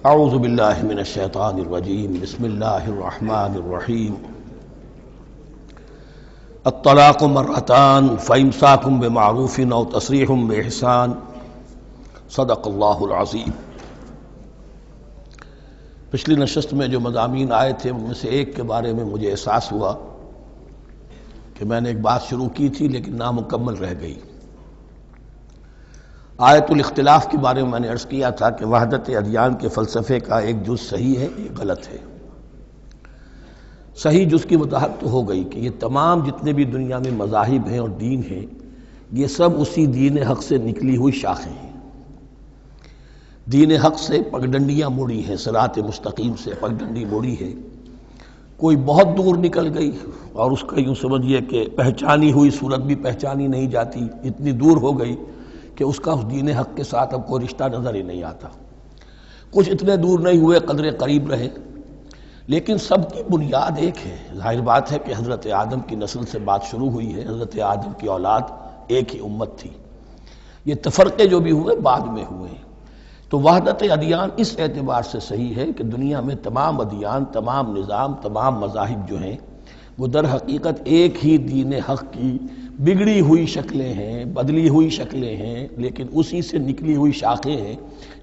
اعوذ باللہ من الشیطان الرجیم بسم اللہ الرحمن الرحیم الطلاق مرتان فامساک بمعروف او تسریح باحسان صدق اللہ العظیم۔ پچھلی نشست میں جو مضامین آئے تھے ان میں سے ایک کے بارے میں مجھے احساس ہوا کہ میں نے ایک بات شروع کی تھی لیکن نامکمل رہ گئی۔ آیت الاختلاف کے بارے میں نے عرض کیا تھا کہ وحدت ادیان کے فلسفے کا ایک جز صحیح ہے، ایک غلط ہے۔ صحیح جز کی وضاحت تو ہو گئی کہ یہ تمام جتنے بھی دنیا میں مذاہب ہیں اور دین ہیں یہ سب اسی دین حق سے نکلی ہوئی شاخیں ہیں۔ دین حق سے پگڈنڈیاں مڑی ہیں، صراط مستقیم سے پگڈنڈی مڑی ہے، کوئی بہت دور نکل گئی اور اس کا یوں سمجھیے کہ پہچانی ہوئی صورت بھی پہچانی نہیں جاتی، اتنی دور ہو گئی کہ اس کا اس دین حق کے ساتھ اب کوئی رشتہ نظر ہی نہیں آتا۔ کچھ اتنے دور نہیں ہوئے، قدرے قریب رہے، لیکن سب کی بنیاد ایک ہے۔ ظاہر بات ہے کہ حضرت آدم کی نسل سے بات شروع ہوئی ہے، حضرت آدم کی اولاد ایک ہی امت تھی۔ یہ تفرقے جو بھی ہوئے بعد میں ہوئے ہیں۔ تو وحدت ادیان اس اعتبار سے صحیح ہے کہ دنیا میں تمام ادیان، تمام نظام، تمام مذاہب جو ہیں وہ در حقیقت ایک ہی دین حق کی بگڑی ہوئی شکلیں ہیں، بدلی ہوئی شکلیں ہیں، لیکن اسی سے نکلی ہوئی شاخیں ہیں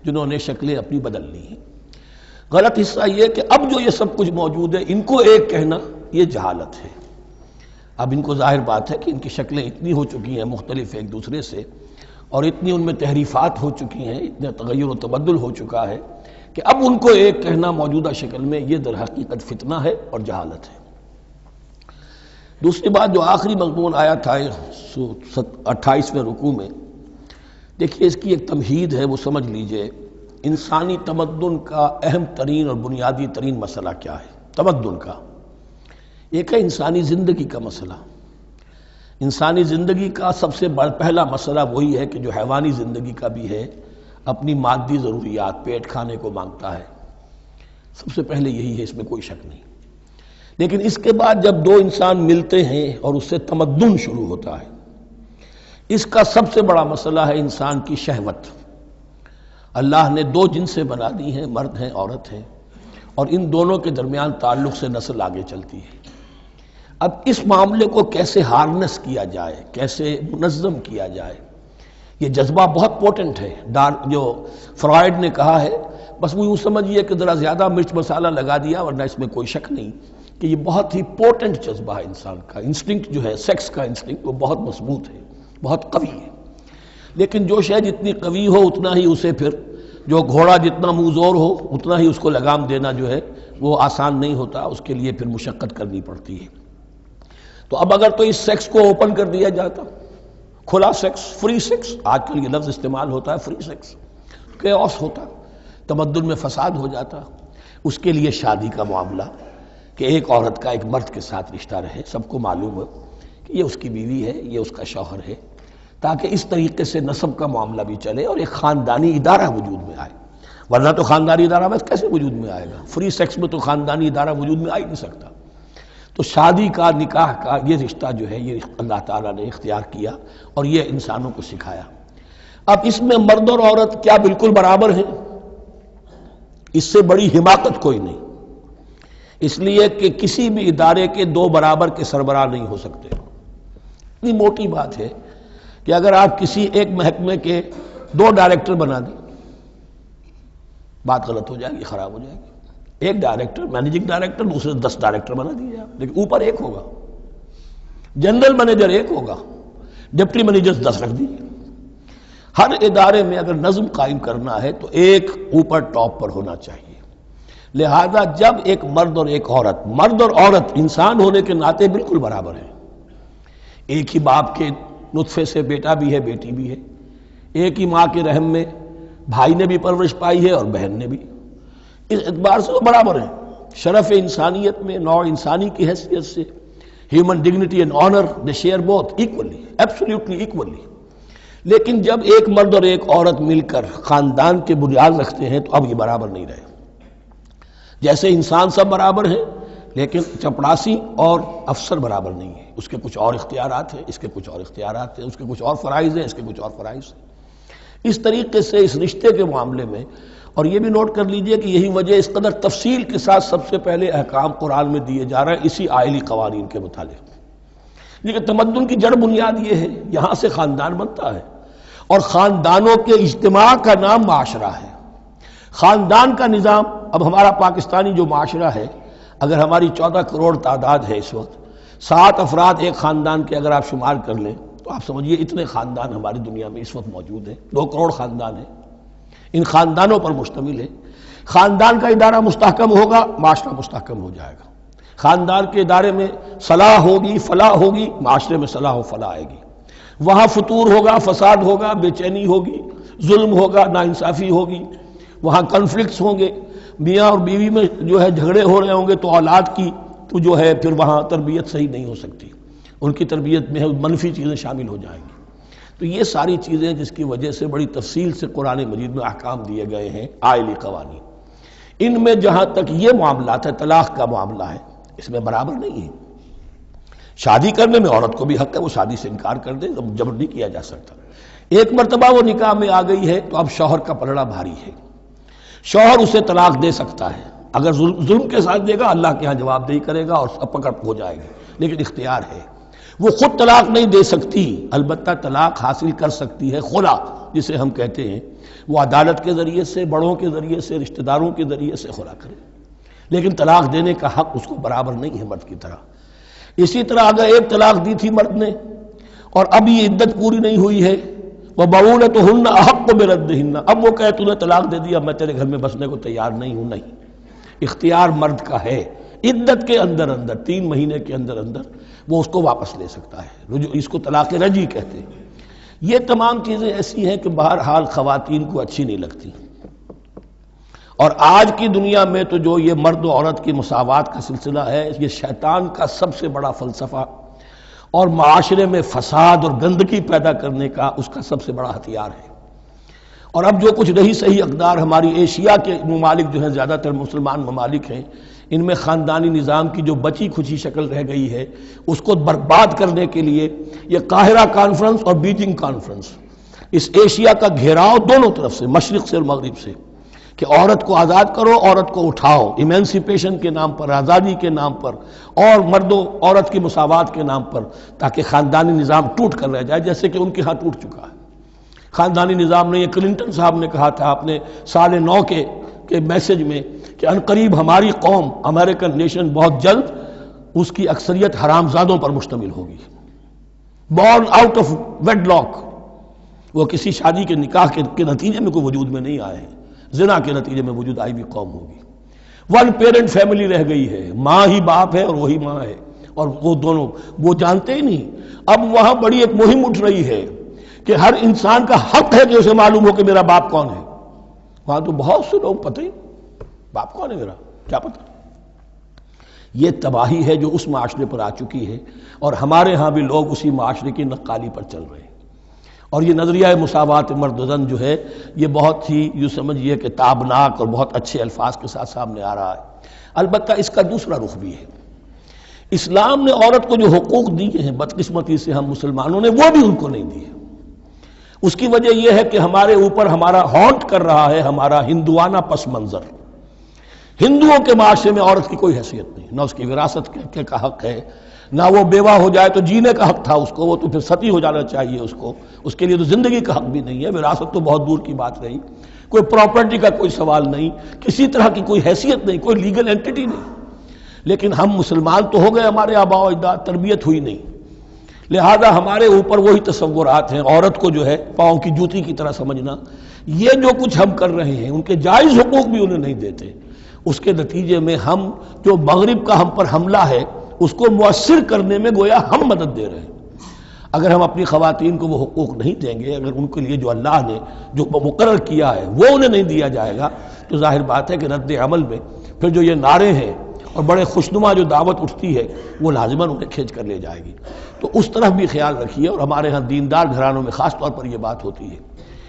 جنہوں نے شکلیں اپنی بدل لی ہیں۔ غلط حصہ یہ کہ اب جو یہ سب کچھ موجود ہے ان کو ایک کہنا یہ جہالت ہے۔ اب ان کو ظاہر بات ہے کہ ان کی شکلیں اتنی ہو چکی ہیں مختلف ایک دوسرے سے، اور اتنی ان میں تحریفات ہو چکی ہیں، اتنا تغیر و تبدل ہو چکا ہے کہ اب ان کو ایک کہنا موجودہ شکل میں یہ در حقیقت فتنہ ہے اور جہالت ہے۔ دوسری بات جو آخری مضمون آیا تھا 28ویں رکوع میں، دیکھیے اس کی ایک تمہید ہے، وہ سمجھ لیجئے۔ انسانی تمدن کا اہم ترین اور بنیادی ترین مسئلہ کیا ہے تمدن کا؟ ایک ہے انسانی زندگی کا مسئلہ۔ انسانی زندگی کا سب سے پہلا مسئلہ وہی ہے کہ جو حیوانی زندگی کا بھی ہے، اپنی مادی ضروریات، پیٹ کھانے کو مانگتا ہے، سب سے پہلے یہی ہے، اس میں کوئی شک نہیں۔ لیکن اس کے بعد جب دو انسان ملتے ہیں اور اس سے تمدن شروع ہوتا ہے، اس کا سب سے بڑا مسئلہ ہے انسان کی شہوت۔ اللہ نے دو جنسیں بنا دی ہیں، مرد ہیں، عورت ہیں، اور ان دونوں کے درمیان تعلق سے نسل آگے چلتی ہے۔ اب اس معاملے کو کیسے ہارنس کیا جائے، کیسے منظم کیا جائے، یہ جذبہ بہت پوٹنٹ ہے۔ جو فرائڈ نے کہا ہے، بس وہ یوں سمجھیے کہ ذرا زیادہ مرچ مسالہ لگا دیا، ورنہ اس میں کوئی شک نہیں کہ یہ بہت ہی پوٹنٹ جذبہ ہے انسان کا۔ انسٹنکٹ جو ہے، سیکس کا انسٹنکٹ، وہ بہت مضبوط ہے، بہت قوی ہے۔ لیکن جو شے جتنی قوی ہو اتنا ہی اسے پھر، جو گھوڑا جتنا منہ زور ہو اتنا ہی اس کو لگام دینا جو ہے وہ آسان نہیں ہوتا، اس کے لیے پھر مشقت کرنی پڑتی ہے۔ تو اب اگر تو اس سیکس کو اوپن کر دیا جاتا، کھلا سیکس، فری سیکس، آج کل یہ لفظ استعمال ہوتا ہے، فری سیکس، کیوس ہوتا، تمدن میں فساد ہو جاتا۔ اس کے لیے شادی کا معاملہ کہ ایک عورت کا ایک مرد کے ساتھ رشتہ رہے، سب کو معلوم ہو کہ یہ اس کی بیوی ہے، یہ اس کا شوہر ہے، تاکہ اس طریقے سے نسب کا معاملہ بھی چلے اور ایک خاندانی ادارہ وجود میں آئے۔ ورنہ تو خاندانی ادارہ بس کیسے وجود میں آئے گا؟ فری سیکس میں تو خاندانی ادارہ وجود میں آ ہی نہیں سکتا۔ تو شادی کا، نکاح کا یہ رشتہ جو ہے یہ اللہ تعالیٰ نے اختیار کیا اور یہ انسانوں کو سکھایا۔ اب اس میں مرد اور عورت کیا بالکل برابر ہیں؟ اس سے بڑی حماقت کوئی نہیں، اس لیے کہ کسی بھی ادارے کے دو برابر کے سربراہ نہیں ہو سکتے۔ اتنی موٹی بات ہے کہ اگر آپ کسی ایک محکمے کے دو ڈائریکٹر بنا دیں، بات غلط ہو جائے گی، خراب ہو جائے گی۔ ایک ڈائریکٹر، مینیجنگ ڈائریکٹر، دوسرے 10 ڈائریکٹر بنا دیجیے آپ، لیکن اوپر ایک ہوگا، جنرل مینیجر ایک ہوگا، ڈپٹی مینیجر 10 رکھ دیجیے۔ ہر ادارے میں اگر نظم قائم کرنا ہے تو ایک اوپر ٹاپ پر ہونا چاہیے۔ لہذا جب ایک مرد اور ایک عورت، مرد اور عورت انسان ہونے کے ناطے بالکل برابر ہیں، ایک ہی باپ کے نطفے سے بیٹا بھی ہے، بیٹی بھی ہے، ایک ہی ماں کے رحم میں بھائی نے بھی پرورش پائی ہے اور بہن نے بھی، اس اعتبار سے وہ برابر ہیں۔ شرف انسانیت میں، نوع انسانی کی حیثیت سے، human dignity and honour, they share both equally, absolutely equally. لیکن جب ایک مرد اور ایک عورت مل کر خاندان کے بنیاد رکھتے ہیں تو اب یہ برابر نہیں رہے۔ جیسے انسان سب برابر ہیں، لیکن چپڑاسی اور افسر برابر نہیں ہے، اس کے کچھ اور اختیارات ہیں، اس کے کچھ اور اختیارات ہیں، اس کے کچھ اور فرائض ہیں، اس کے کچھ اور فرائض ہیں۔ اس طریقے سے اس رشتے کے معاملے میں اور یہ بھی نوٹ کر لیجئے کہ یہی وجہ اس قدر تفصیل کے ساتھ سب سے پہلے احکام قرآن میں دیے جا رہے ہیں اسی آئلی قوانین کے متعلق. لیکن تمدن کی جڑ بنیاد یہ ہے، یہاں سے خاندان بنتا ہے، اور خاندانوں کے اجتماع کا نام معاشرہ ہے. خاندان کا نظام، اب ہمارا پاکستانی جو معاشرہ ہے، اگر ہماری 14 کروڑ تعداد ہے اس وقت، 7 افراد ایک خاندان کے اگر آپ شمار کر لیں تو آپ سمجھیے اتنے خاندان ہماری دنیا میں اس وقت موجود ہیں. 2 کروڑ خاندان ہیں، ان خاندانوں پر مشتمل ہے. خاندان کا ادارہ مستحکم ہوگا، معاشرہ مستحکم ہو جائے گا. خاندان کے ادارے میں صلاح ہوگی، فلاح ہوگی، معاشرے میں صلاح و فلاح آئے گی. وہاں فتور ہوگا، فساد ہوگا، بے چینی ہوگی، ظلم ہوگا، ناانصافی ہوگی، وہاں کنفلکٹس ہوں گے، میاں اور بیوی میں جو ہے جھگڑے ہو رہے ہوں گے، تو اولاد کی تو جو ہے پھر وہاں تربیت صحیح نہیں ہو سکتی، ان کی تربیت میں منفی چیزیں شامل ہو جائیں گی. تو یہ ساری چیزیں جس کی وجہ سے بڑی تفصیل سے قرآن مجید میں احکام دیے گئے ہیں آئلی قوانین. ان میں جہاں تک یہ معاملات ہے، طلاق کا معاملہ ہے، اس میں برابر نہیں ہے. شادی کرنے میں عورت کو بھی حق ہے، وہ شادی سے انکار کر دے، جبر نہیں کیا جا سکتا. ایک مرتبہ وہ نکاح میں آ گئی ہے تو اب شوہر کا پلڑا بھاری ہے. شوہر اسے طلاق دے سکتا ہے، اگر ظلم کے ساتھ دے گا اللہ کے ہاں جواب دہی کرے گا اور سب پکڑ ہو جائے گی، لیکن اختیار ہے. وہ خود طلاق نہیں دے سکتی، البتہ طلاق حاصل کر سکتی ہے خلا جسے ہم کہتے ہیں. وہ عدالت کے ذریعے سے، بڑوں کے ذریعے سے، رشتہ داروں کے ذریعے سے خلا کرے، لیکن طلاق دینے کا حق اس کو برابر نہیں ہے مرد کی طرح. اسی طرح اگر ایک طلاق دی تھی مرد نے اور اب یہ عدت پوری نہیں ہوئی ہے، وَبَعُولَتُهُنَّ أَحَقُّ بِرَدِّهِنَّ، اب وہ کہے تو نے طلاق دے دیا، میں تیرے گھر میں بسنے کو تیار نہیں ہوں، نہیں، اختیار مرد کا ہے. عدت کے اندر 3 مہینے کے اندر وہ اس کو واپس لے سکتا ہے. اس کو طلاق رجعی کہتے ہیں. یہ تمام چیزیں ایسی ہیں کہ بہرحال خواتین کو اچھی نہیں لگتی. اور آج کی دنیا میں تو جو یہ مرد و عورت کی مساوات کا سلسلہ ہے، یہ شیطان کا سب سے بڑا فلسفہ اور معاشرے میں فساد اور گندگی پیدا کرنے کا اس کا سب سے بڑا ہتھیار ہے. اور اب جو کچھ رہی صحیح اقدار ہماری ایشیا کے ممالک جو ہیں، زیادہ تر مسلمان ممالک ہیں، ان میں خاندانی نظام کی جو بچی کھچی شکل رہ گئی ہے اس کو برباد کرنے کے لیے یہ قاہرہ کانفرنس اور بیجنگ کانفرنس، اس ایشیا کا گھیراؤ دونوں طرف سے، مشرق سے اور مغرب سے، کہ عورت کو آزاد کرو، عورت کو اٹھاؤ، ایمینسیپیشن کے نام پر، آزادی کے نام پر، اور مرد و عورت کی مساوات کے نام پر، تاکہ خاندانی نظام ٹوٹ کر رہ جائے، جیسے کہ ان کے ہاں ٹوٹ چکا ہے. خاندانی نظام نے، یہ کلنٹن صاحب نے کہا تھا اپنے سال 9 کے میسج میں کہ عنقریب ہماری قوم، امریکن نیشن، بہت جلد اس کی اکثریت حرامزادوں پر مشتمل ہوگی. Born out of wedlock, وہ کسی شادی کے نکاح کے نتیجے میں کوئی وجود میں نہیں آئے ہیں، زنا کے نتیجے میں وجود آئی بھی قوم ہوگی. 1 پیرنٹ فیملی رہ گئی ہے، ماں ہی باپ ہے اور وہی ماں ہے، اور وہ دونوں وہ جانتے ہی نہیں. اب وہاں بڑی ایک مہم اٹھ رہی ہے کہ ہر انسان کا حق ہے کہ اسے معلوم ہو کہ میرا باپ کون ہے. وہاں تو بہت سے لوگ پتہ ہی باپ کون ہے میرا، کیا پتہ. یہ تباہی ہے جو اس معاشرے پر آ چکی ہے، اور ہمارے ہاں بھی لوگ اسی معاشرے کی نقالی پر چل رہے ہیں. اور یہ نظریہ مساوات مرد و زن جو ہے، یہ بہت ہی یوں سمجھیے کہ تابناک اور بہت اچھے الفاظ کے ساتھ سامنے آ رہا ہے. البتہ اس کا دوسرا رخ بھی ہے. اسلام نے عورت کو جو حقوق دیے ہیں، بدقسمتی سے ہم مسلمانوں نے وہ بھی ان کو نہیں دیے. اس کی وجہ یہ ہے کہ ہمارے اوپر ہمارا ہانٹ کر رہا ہے ہمارا ہندوانہ پس منظر. ہندوؤں کے معاشرے میں عورت کی کوئی حیثیت نہیں، نہ اس کی وراثت کا حق ہے، نہ وہ بیوہ ہو جائے تو جینے کا حق تھا اس کو، وہ تو پھر ستی ہو جانا چاہیے اس کو، اس کے لیے تو زندگی کا حق بھی نہیں ہے، وراثت تو بہت دور کی بات رہی، کوئی پراپرٹی کا کوئی سوال نہیں، کسی طرح کی کوئی حیثیت نہیں، کوئی لیگل اینٹیٹی نہیں. لیکن ہم مسلمان تو ہو گئے، ہمارے آباء و اجداد، تربیت ہوئی نہیں، لہذا ہمارے اوپر وہی تصورات ہیں. عورت کو جو ہے پاؤں کی جوتی کی طرح سمجھنا، یہ جو کچھ ہم کر رہے ہیں ان کے جائز حقوق بھی انہیں نہیں دیتے. اس کے نتیجے میں ہم جو مغرب کا ہم پر حملہ ہے اس کو مؤثر کرنے میں گویا ہم مدد دے رہے ہیں. اگر ہم اپنی خواتین کو وہ حقوق نہیں دیں گے، اگر ان کے لیے جو اللہ نے جو مقرر کیا ہے وہ انہیں نہیں دیا جائے گا، تو ظاہر بات ہے کہ رد عمل میں پھر جو یہ نعرے ہیں اور بڑے خوشنما جو دعوت اٹھتی ہے وہ لازماً انہیں کھینچ کر لے جائے گی. تو اس طرف بھی خیال رکھیے. اور ہمارے ہاں دیندار گھرانوں میں خاص طور پر یہ بات ہوتی ہے،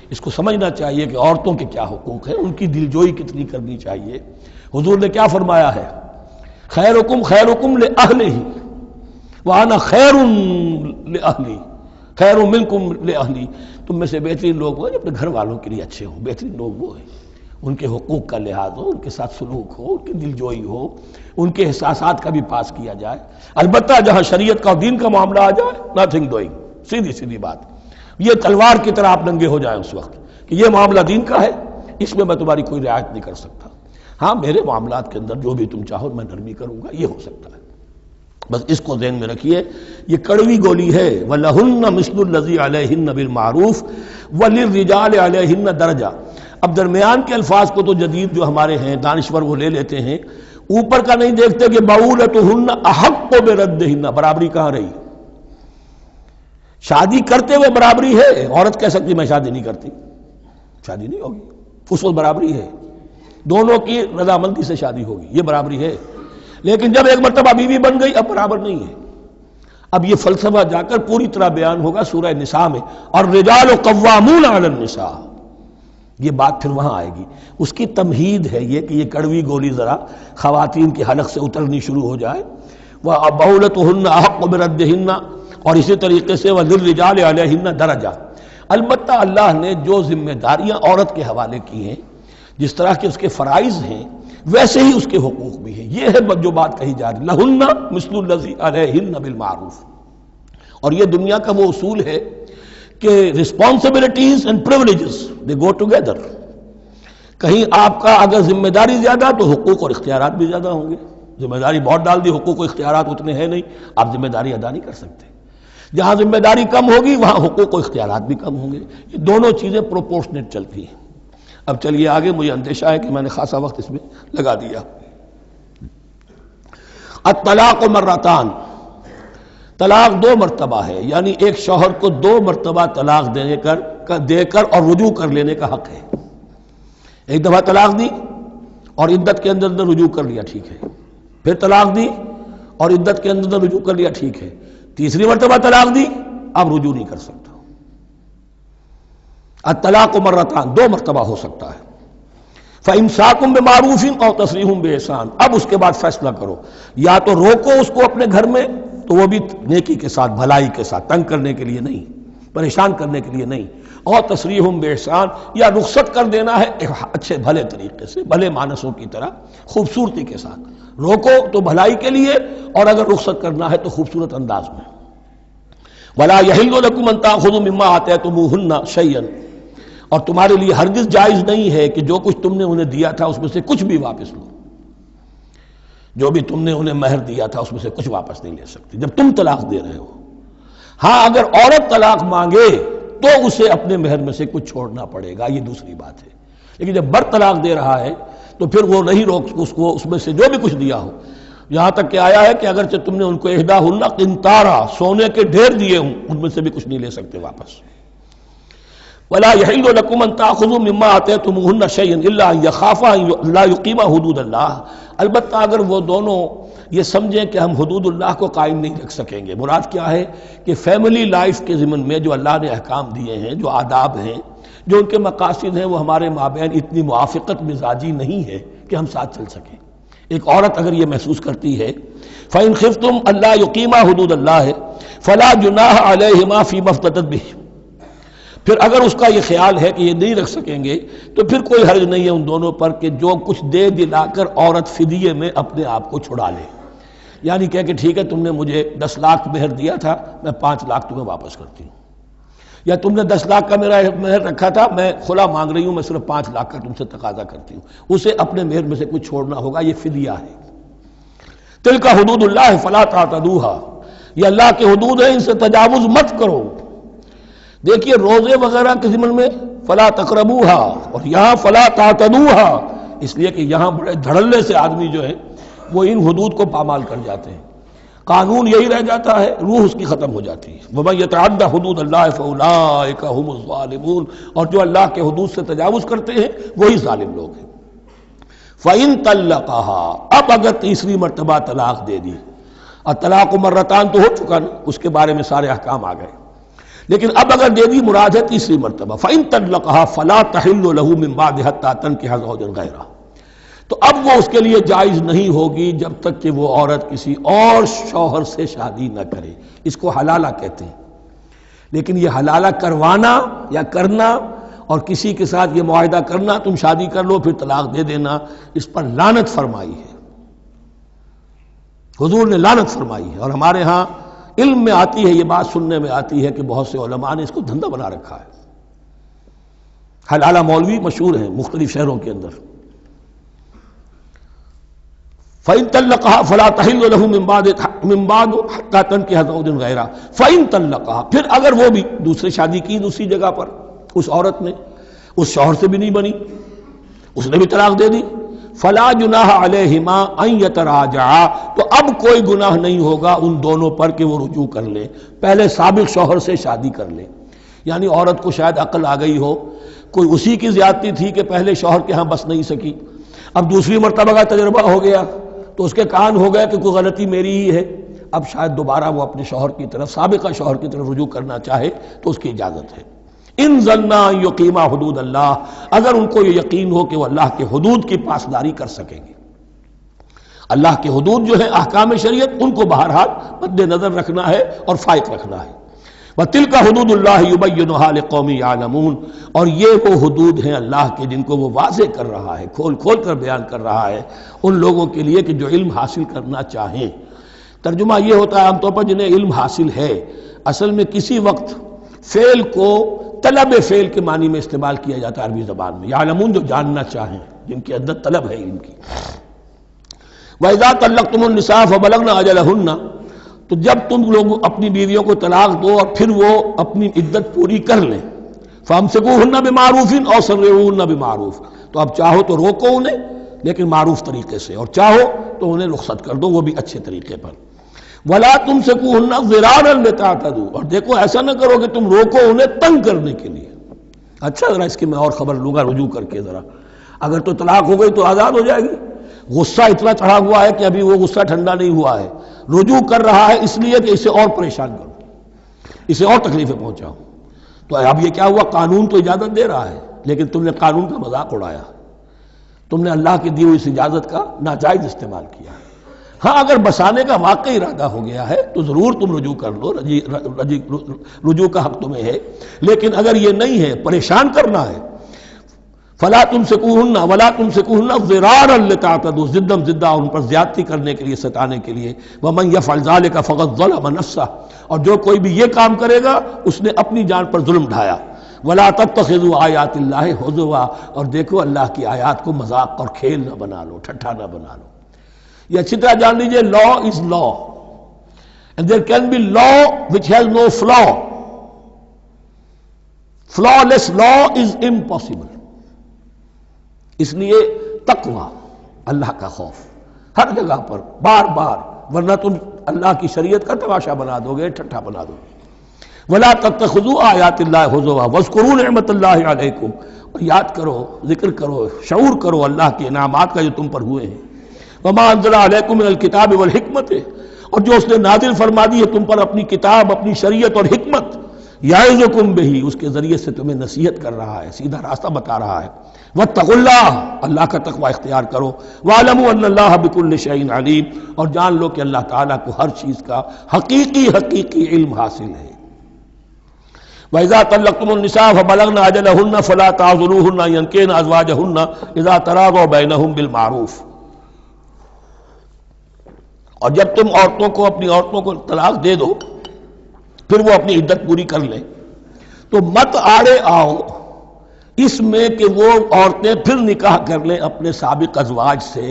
اس کو سمجھنا چاہیے کہ عورتوں کے کیا حقوق ہیں، ان کی دلجوئی کتنی کرنی چاہیے. حضور نے کیا فرمایا ہے؟ خیرکم خیرکم لأہلہ وانا خیر لأہلی، خیر منکم لأہلی. تم میں سے بہترین لوگ وہ جو اپنے گھر والوں کے لیے اچھے ہوں، بہترین لوگ وہ ہیں. ان کے حقوق کا لحاظ ہو، ان کے ساتھ سلوک ہو، ان کی دلجوئی ہو، ان کے احساسات کا بھی پاس کیا جائے۔ البتہ جہاں شریعت کا اور دین کا معاملہ آ جائے، نتھنگ ڈوئنگ، سیدھی سیدھی بات، یہ تلوار کی طرح آپ ننگے ہو جائیں اس وقت کہ یہ معاملہ دین کا ہے، اس میں میں تمہاری کوئی رعایت نہیں کر سکتا۔ ہاں میرے معاملات کے اندر جو بھی تم چاہو میں نرمی کروں گا، یہ ہو سکتا ہے۔ بس اس کو ذہن میں رکھیے، یہ کڑوی گولی ہے۔ وَلَهُنَّ مِثْلُ الَّذِي عَلَيْهِنَّ بِالْمَعْرُوفِ وَلِلرِّجَالِ عَلَيْهِنَّ دَرَجَةٌ۔ اب درمیان کے الفاظ کو تو جدید جو ہمارے ہیں دانشور وہ لے لیتے ہیں، اوپر کا نہیں دیکھتے کہ بَعُولَتُهُنَّ أَحَقُّ بِرَدِّهِنَّ، برابری کہاں رہی؟ شادی کرتے ہوئے برابری ہے، عورت کہہ سکتی میں شادی نہیں کرتی، شادی نہیں ہوگی، اس وقت برابری ہے، دونوں کی رضامندی سے شادی ہوگی، یہ برابری ہے۔ لیکن جب ایک مرتبہ بیوی بن گئی اب برابر نہیں ہے۔ اب یہ فلسفہ جا کر پوری طرح بیان ہوگا سورہ نساء میں، اور رجال قوامون علی النساء، یہ بات پھر وہاں آئے گی۔ اس کی تمہید ہے یہ کہ یہ کڑوی گولی ذرا خواتین کے حلق سے اترنی شروع ہو جائے۔ وَبَعُولَتُهُنَّ أَحَقُّ بِرَدِّهِنَّ، اور اسی طریقے سے وَلِلرِّجَالِ عَلَيْهِنَّ دَرَجَةٌ۔ البتہ اللہ نے جو ذمہ داریاں عورت کے حوالے کی ہیں، جس طرح کے اس کے فرائض ہیں ویسے ہی اس کے حقوق بھی ہیں، یہ ہے جو بات کہی جا رہی، لَهُنَّ مِثْلُ الَّذِي عَلَيْهِنَّ بِالْمَعْرُوفِ۔ اور یہ دنیا کا وہ اصول ہے کہ responsibilities and privileges they go together۔ کہیں آپ کا اگر ذمہ داری زیادہ تو حقوق اور اختیارات بھی زیادہ ہوں گے، ذمہ داری بہت ڈال دی، حقوق و اختیارات اتنے ہیں نہیں، آپ ذمہ داری ادا نہیں کر سکتے۔ جہاں ذمہ داری کم ہوگی وہاں حقوق و اختیارات بھی کم ہوں گے، یہ دونوں چیزیں پروپورشنیٹ چلتی ہیں۔ اب چلیے آگے، مجھے اندیشہ ہے کہ میں نے خاصا وقت اس میں لگا دیا۔ الطلاق مرتان، طلاق دو مرتبہ ہے، یعنی ایک شوہر کو دو مرتبہ طلاق دے کر اور رجوع کر لینے کا حق ہے۔ ایک دفعہ طلاق دی اور عدت کے اندر رجوع کر لیا، ٹھیک ہے، پھر طلاق دی اور عدت کے اندر رجوع کر لیا، ٹھیک ہے، تیسری مرتبہ طلاق دی اب رجوع نہیں کر سکتا۔ الطلاق مرتان، دو مرتبہ ہو سکتا ہے۔ فَإِمْسَاكٌ بِمَعْرُوفٍ أَوْ تَسْرِيحٌ بِإِحْسَانٍ، اب اس کے بعد فیصلہ کرو، یا تو روکو اس کو اپنے گھر میں تو وہ بھی نیکی کے ساتھ، بھلائی کے ساتھ، تنگ کرنے کے لیے نہیں، پریشان کرنے کے لیے نہیں، اور تسریح بِإِحْسَان، یا رخصت کر دینا ہے ایک اچھے بھلے طریقے سے، بھلے مانسوں کی طرح خوبصورتی کے ساتھ، روکو تو بھلائی کے لیے، اور اگر رخصت کرنا ہے تو خوبصورت انداز میں۔ وَلَا يَحِلُّ لَكُمْ أَن تَأْخُذُوا مِمَّا آتَيْتُمُوهُنَّ شَيْئًا، اور تمہارے لیے ہرگز جائز نہیں ہے کہ جو کچھ تم نے انہیں دیا تھا اس میں سے کچھ بھی واپس لو، جو بھی تم نے انہیں مہر دیا تھا اس میں سے کچھ واپس نہیں لے سکتی جب تم طلاق دے رہے ہو۔ ہاں اگر عورت طلاق مانگے تو اسے اپنے مہر میں سے کچھ چھوڑنا پڑے گا، یہ دوسری بات ہے، لیکن جب بر طلاق دے رہا ہے تو پھر وہ نہیں روک اس کو اس میں سے جو بھی کچھ دیا ہو، یہاں تک کہ آیا ہے کہ اگرچہ تم نے ان کو احداہن قنطارا، سونے کے ڈھیر دیے ہوں، ان میں سے بھی کچھ نہیں لے سکتے واپس۔ وَلَا يَحِلُّ لَكُمْ أَن تَأْخُذُوا مِمَّا آتَيْتُمُوهُنَّ شَيْئًا إِلَّا أَن يَخَافَا أَن لَا يُقِيمَا حُدُودَ اللَّهِ، البتہ اگر وہ دونوں یہ سمجھیں کہ ہم حدود اللہ کو قائم نہیں رکھ سکیں گے، مراد کیا ہے کہ فیملی لائف کے ضمن میں جو اللہ نے احکام دیے ہیں، جو آداب ہیں، جو ان کے مقاصد ہیں، وہ ہمارے مابین اتنی موافقت مزاجی نہیں ہے کہ ہم ساتھ چل سکیں۔ ایک عورت اگر یہ محسوس کرتی ہے فَإِنْ خِفْتُمْ أَلَّا يُقِيمَا حُدُودَ اللَّهِ فَلَا جُنَاحَ عَلَيْهِمَا فِي مَا افْتَدَتْ بِهِ، پھر اگر اس کا یہ خیال ہے کہ یہ نہیں رکھ سکیں گے تو پھر کوئی حرج نہیں ہے ان دونوں پر کہ جو کچھ دے دلا کر عورت فدیے میں اپنے آپ کو چھڑا لے، یعنی کہہ کہ ٹھیک ہے تم نے مجھے 10 لاکھ مہر دیا تھا، میں 5 لاکھ تمہیں واپس کرتی ہوں، یا تم نے 10 لاکھ کا میرا مہر رکھا تھا، میں خلا مانگ رہی ہوں، میں صرف 5 لاکھ کا تم سے تقاضا کرتی ہوں، اسے اپنے مہر میں سے کچھ چھوڑنا ہوگا، یہ فدیہ ہے۔ تلک حدود اللہ فلا تعتدوها، یہ اللہ کے حدود ہیں، ان سے تجاوز مت کرو۔ دیکھیے روزے وغیرہ کے ضمن میں فلا تقربوها، اور یہاں فلا تعتدوها، اس لیے کہ یہاں بڑے دھڑلے سے آدمی جو ہے وہ ان حدود کو پامال کر جاتے ہیں، قانون یہی رہ جاتا ہے، روح اس کی ختم ہو جاتی ہے۔ وَمَن يَتَعَدَّ حُدُودَ اللَّهِ فَأُولَٰئِكَ هُمُ الظَّالِمُونَ، اور جو اللہ کے حدود سے تجاوز کرتے ہیں وہی ظالم لوگ ہیں۔ فَإِن طَلَّقَهَا، اب اگر تیسری مرتبہ طلاق دے دی، الطلاق مرتان تو ہو چکا نا، اس کے بارے میں سارے احکام آ گئے، لیکن اب اگر دے دی مراد ہے تیسری مرتبہ، فَإِن طَلَّقَهَا فَلَا تَحِلُّ لَهُ مِن بَعْدِ حَتَّىٰ تَنكِحَ زَوْجًا غَيْرَهُ، تو اب وہ اس کے لیے جائز نہیں ہوگی جب تک کہ وہ عورت کسی اور شوہر سے شادی نہ کرے، اس کو حلالہ کہتے ہیں۔ لیکن یہ حلالہ کروانا یا کرنا اور کسی کے ساتھ یہ معاہدہ کرنا تم شادی کر لو پھر طلاق دے دینا، اس پر لعنت فرمائی ہے، حضور نے لعنت فرمائی ہے۔ اور ہمارے ہاں علم میں آتی ہے، یہ بات سننے میں آتی ہے کہ بہت سے علماء نے اس کو دھندا بنا رکھا ہے۔ حلالہ مولوی مشہور ہیں مختلف شہروں کے اندر، فَإِن طَلَّقَهَا فَلَا تَحِلُّ لَهُ مِن بَعْدُ حَتَّى تَنكِحَ زَوْجًا غَيْرَهُ فَإِن طَلَّقَهَا، پھر اگر وہ بھی دوسرے شادی کی دوسری جگہ پر، اس عورت نے اس شوہر سے بھی نہیں بنی، اس نے بھی طلاق دے دی، فَلَا جُنَاحَ عَلَيْهِمَا أَن يَتَرَاجَعَا، تو اب کوئی گناہ نہیں ہوگا ان دونوں پر کہ وہ رجوع کر لیں، پہلے سابق شوہر سے شادی کر لیں۔ یعنی عورت کو شاید عقل آ گئی ہو، کوئی اسی کی زیادتی تھی کہ پہلے شوہر کے ہاں بس نہیں سکی، اب دوسری مرتبہ کا تجربہ ہو گیا تو اس کے کان ہو گیا کہ کوئی غلطی میری ہی ہے، اب شاید دوبارہ وہ اپنے شوہر کی طرف، سابقہ شوہر کی طرف رجوع کرنا چاہے تو اس کی اجازت ہے۔ ان ظنا یقیما حدود اللہ، اگر ان کو یہ یقین ہو کہ وہ اللہ کے حدود کی پاسداری کر سکیں گے۔ اللہ کے حدود جو ہیں احکام شریعت، ان کو بہرحال مد نظر رکھنا ہے اور فائق رکھنا ہے۔ وَتِلْكَ حُدُودُ اللَّهِ يُبَيِّنُهَا لِقَوْمٍ يَعْلَمُونَ، اور یہ وہ حدود ہیں اللہ کے جن کو وہ واضح کر رہا ہے، کھول کھول کر بیان کر رہا ہے ان لوگوں کے لیے کہ جو علم حاصل کرنا چاہیں۔ ترجمہ یہ ہوتا ہے عام طور پر جنہیں علم حاصل ہے، اصل میں کسی وقت فعل کو طلب فعل کے معنی میں استعمال کیا جاتا ہے عربی زبان میں، یعلمون جو جاننا چاہیں، جن کے اندر طلب ہے علم کی۔ وَإِذَا طَلَّقْتُمُ النِّسَاءَ فَبَلَغْنَ أَجَلَهُنَّ، تو جب تم لوگ اپنی بیویوں کو طلاق دو اور پھر وہ اپنی عدت پوری کر لیں، فَأَمْسِكُوهُنَّ بِمَعْرُوفٍ أَوْ سَرِّحُوهُنَّ بِمَعْرُوفٍ، تو اب چاہو تو روکو انہیں لیکن معروف طریقے سے، اور چاہو تو انہیں رخصت کر دو وہ بھی اچھے طریقے پر۔ وَلَا تُمْسِكُوهُنَّ ضِرَارًا لِتَعْتَدُوا، اور دیکھو ایسا نہ کرو کہ تم روکو انہیں تنگ کرنے کے لیے۔ اچھا ذرا اس کی میں اور خبر لوں گا رجوع کر کے، ذرا اگر تو طلاق ہو گئی تو آزاد ہو جائے گی، غصہ اتنا چڑھا ہوا ہے کہ ابھی وہ غصہ ٹھنڈا نہیں ہوا ہے، رجوع کر رہا ہے اس لیے کہ اسے اور پریشان کروں، اسے اور تکلیفیں پہنچاؤں۔ تو اب یہ کیا ہوا، قانون تو اجازت دے رہا ہے لیکن تم نے قانون کا مذاق اڑایا، تم نے اللہ کی دی ہوئی اس اجازت کا ناجائز استعمال کیا۔ ہاں اگر بسانے کا واقعی ارادہ ہو گیا ہے تو ضرور تم رجوع کر لو، رجوع کا حق تمہیں ہے، لیکن اگر یہ نہیں ہے، پریشان کرنا ہے، فلا تمسکوہن ولا تمسکوہن ضرارا لتعتدوا، ضدم زدہ ان پر زیادتی کرنے کے لیے، ستانے کے لیے، ومن یفعل ذلک فقد ظلم نفسہ، اور جو کوئی بھی یہ کام کرے گا اس نے اپنی جان پر ظلم ڈھایا۔ ولا تتخذوا آیات اللہ ہزوا، اور دیکھو اللہ کی آیات کو مذاق اور کھیل نہ بنا لو، ٹھٹھا نہ بنا لو۔ یہ اچھی طرح جان لیجئے، لا از لا and there can be law which has no flaw. Flawless law is impossible. اس لیے تقوی، اللہ کا خوف ہر جگہ پر بار بار، ورنہ تم اللہ کی شریعت کا تماشا بنا دو گے، ٹھٹھا بنا دو گے۔ ولا تتخذوا آیات اللہ ہزوا واذکروا نعمت اللہ علیکم، اور یاد کرو، ذکر کرو، شعور کرو اللہ کے انعامات کا جو تم پر ہوئے ہیں۔ وما انزل علیکم من الکتاب والحکمت، اور جو اس نے نازل فرما دی ہے تم پر اپنی کتاب، اپنی شریعت اور حکمت، یعظکم بہ، اس کے ذریعے سے تمہیں نصیحت کر رہا ہے، سیدھا راستہ بتا رہا ہے۔ واتقوا اللہ، اللہ کا تقوی اختیار کرو۔ واعلموا ان اللہ بکل شیء علیم، اور جان لو کہ اللہ تعالیٰ کو ہر چیز کا حقیقی علم حاصل ہے۔ وَإِذَا طَلَّقْتُمُ النِّسَاءَ فَبَلَغْنَ أَجَلَهُنَّ فَلَا تَعْضُلُوهُنَّ أَن يَنكِحْنَ أَزْوَاجَهُنَّ إِذَا تَرَاضَوْا بَيْنَهُم بِالْمَعْرُوفِ، اور جب تم عورتوں کو، اپنی عورتوں کو طلاق دے دو پھر وہ اپنی عدت پوری کر لیں، تو مت آڑے آؤ اس میں کہ وہ عورتیں پھر نکاح کر لیں اپنے سابق ازواج سے،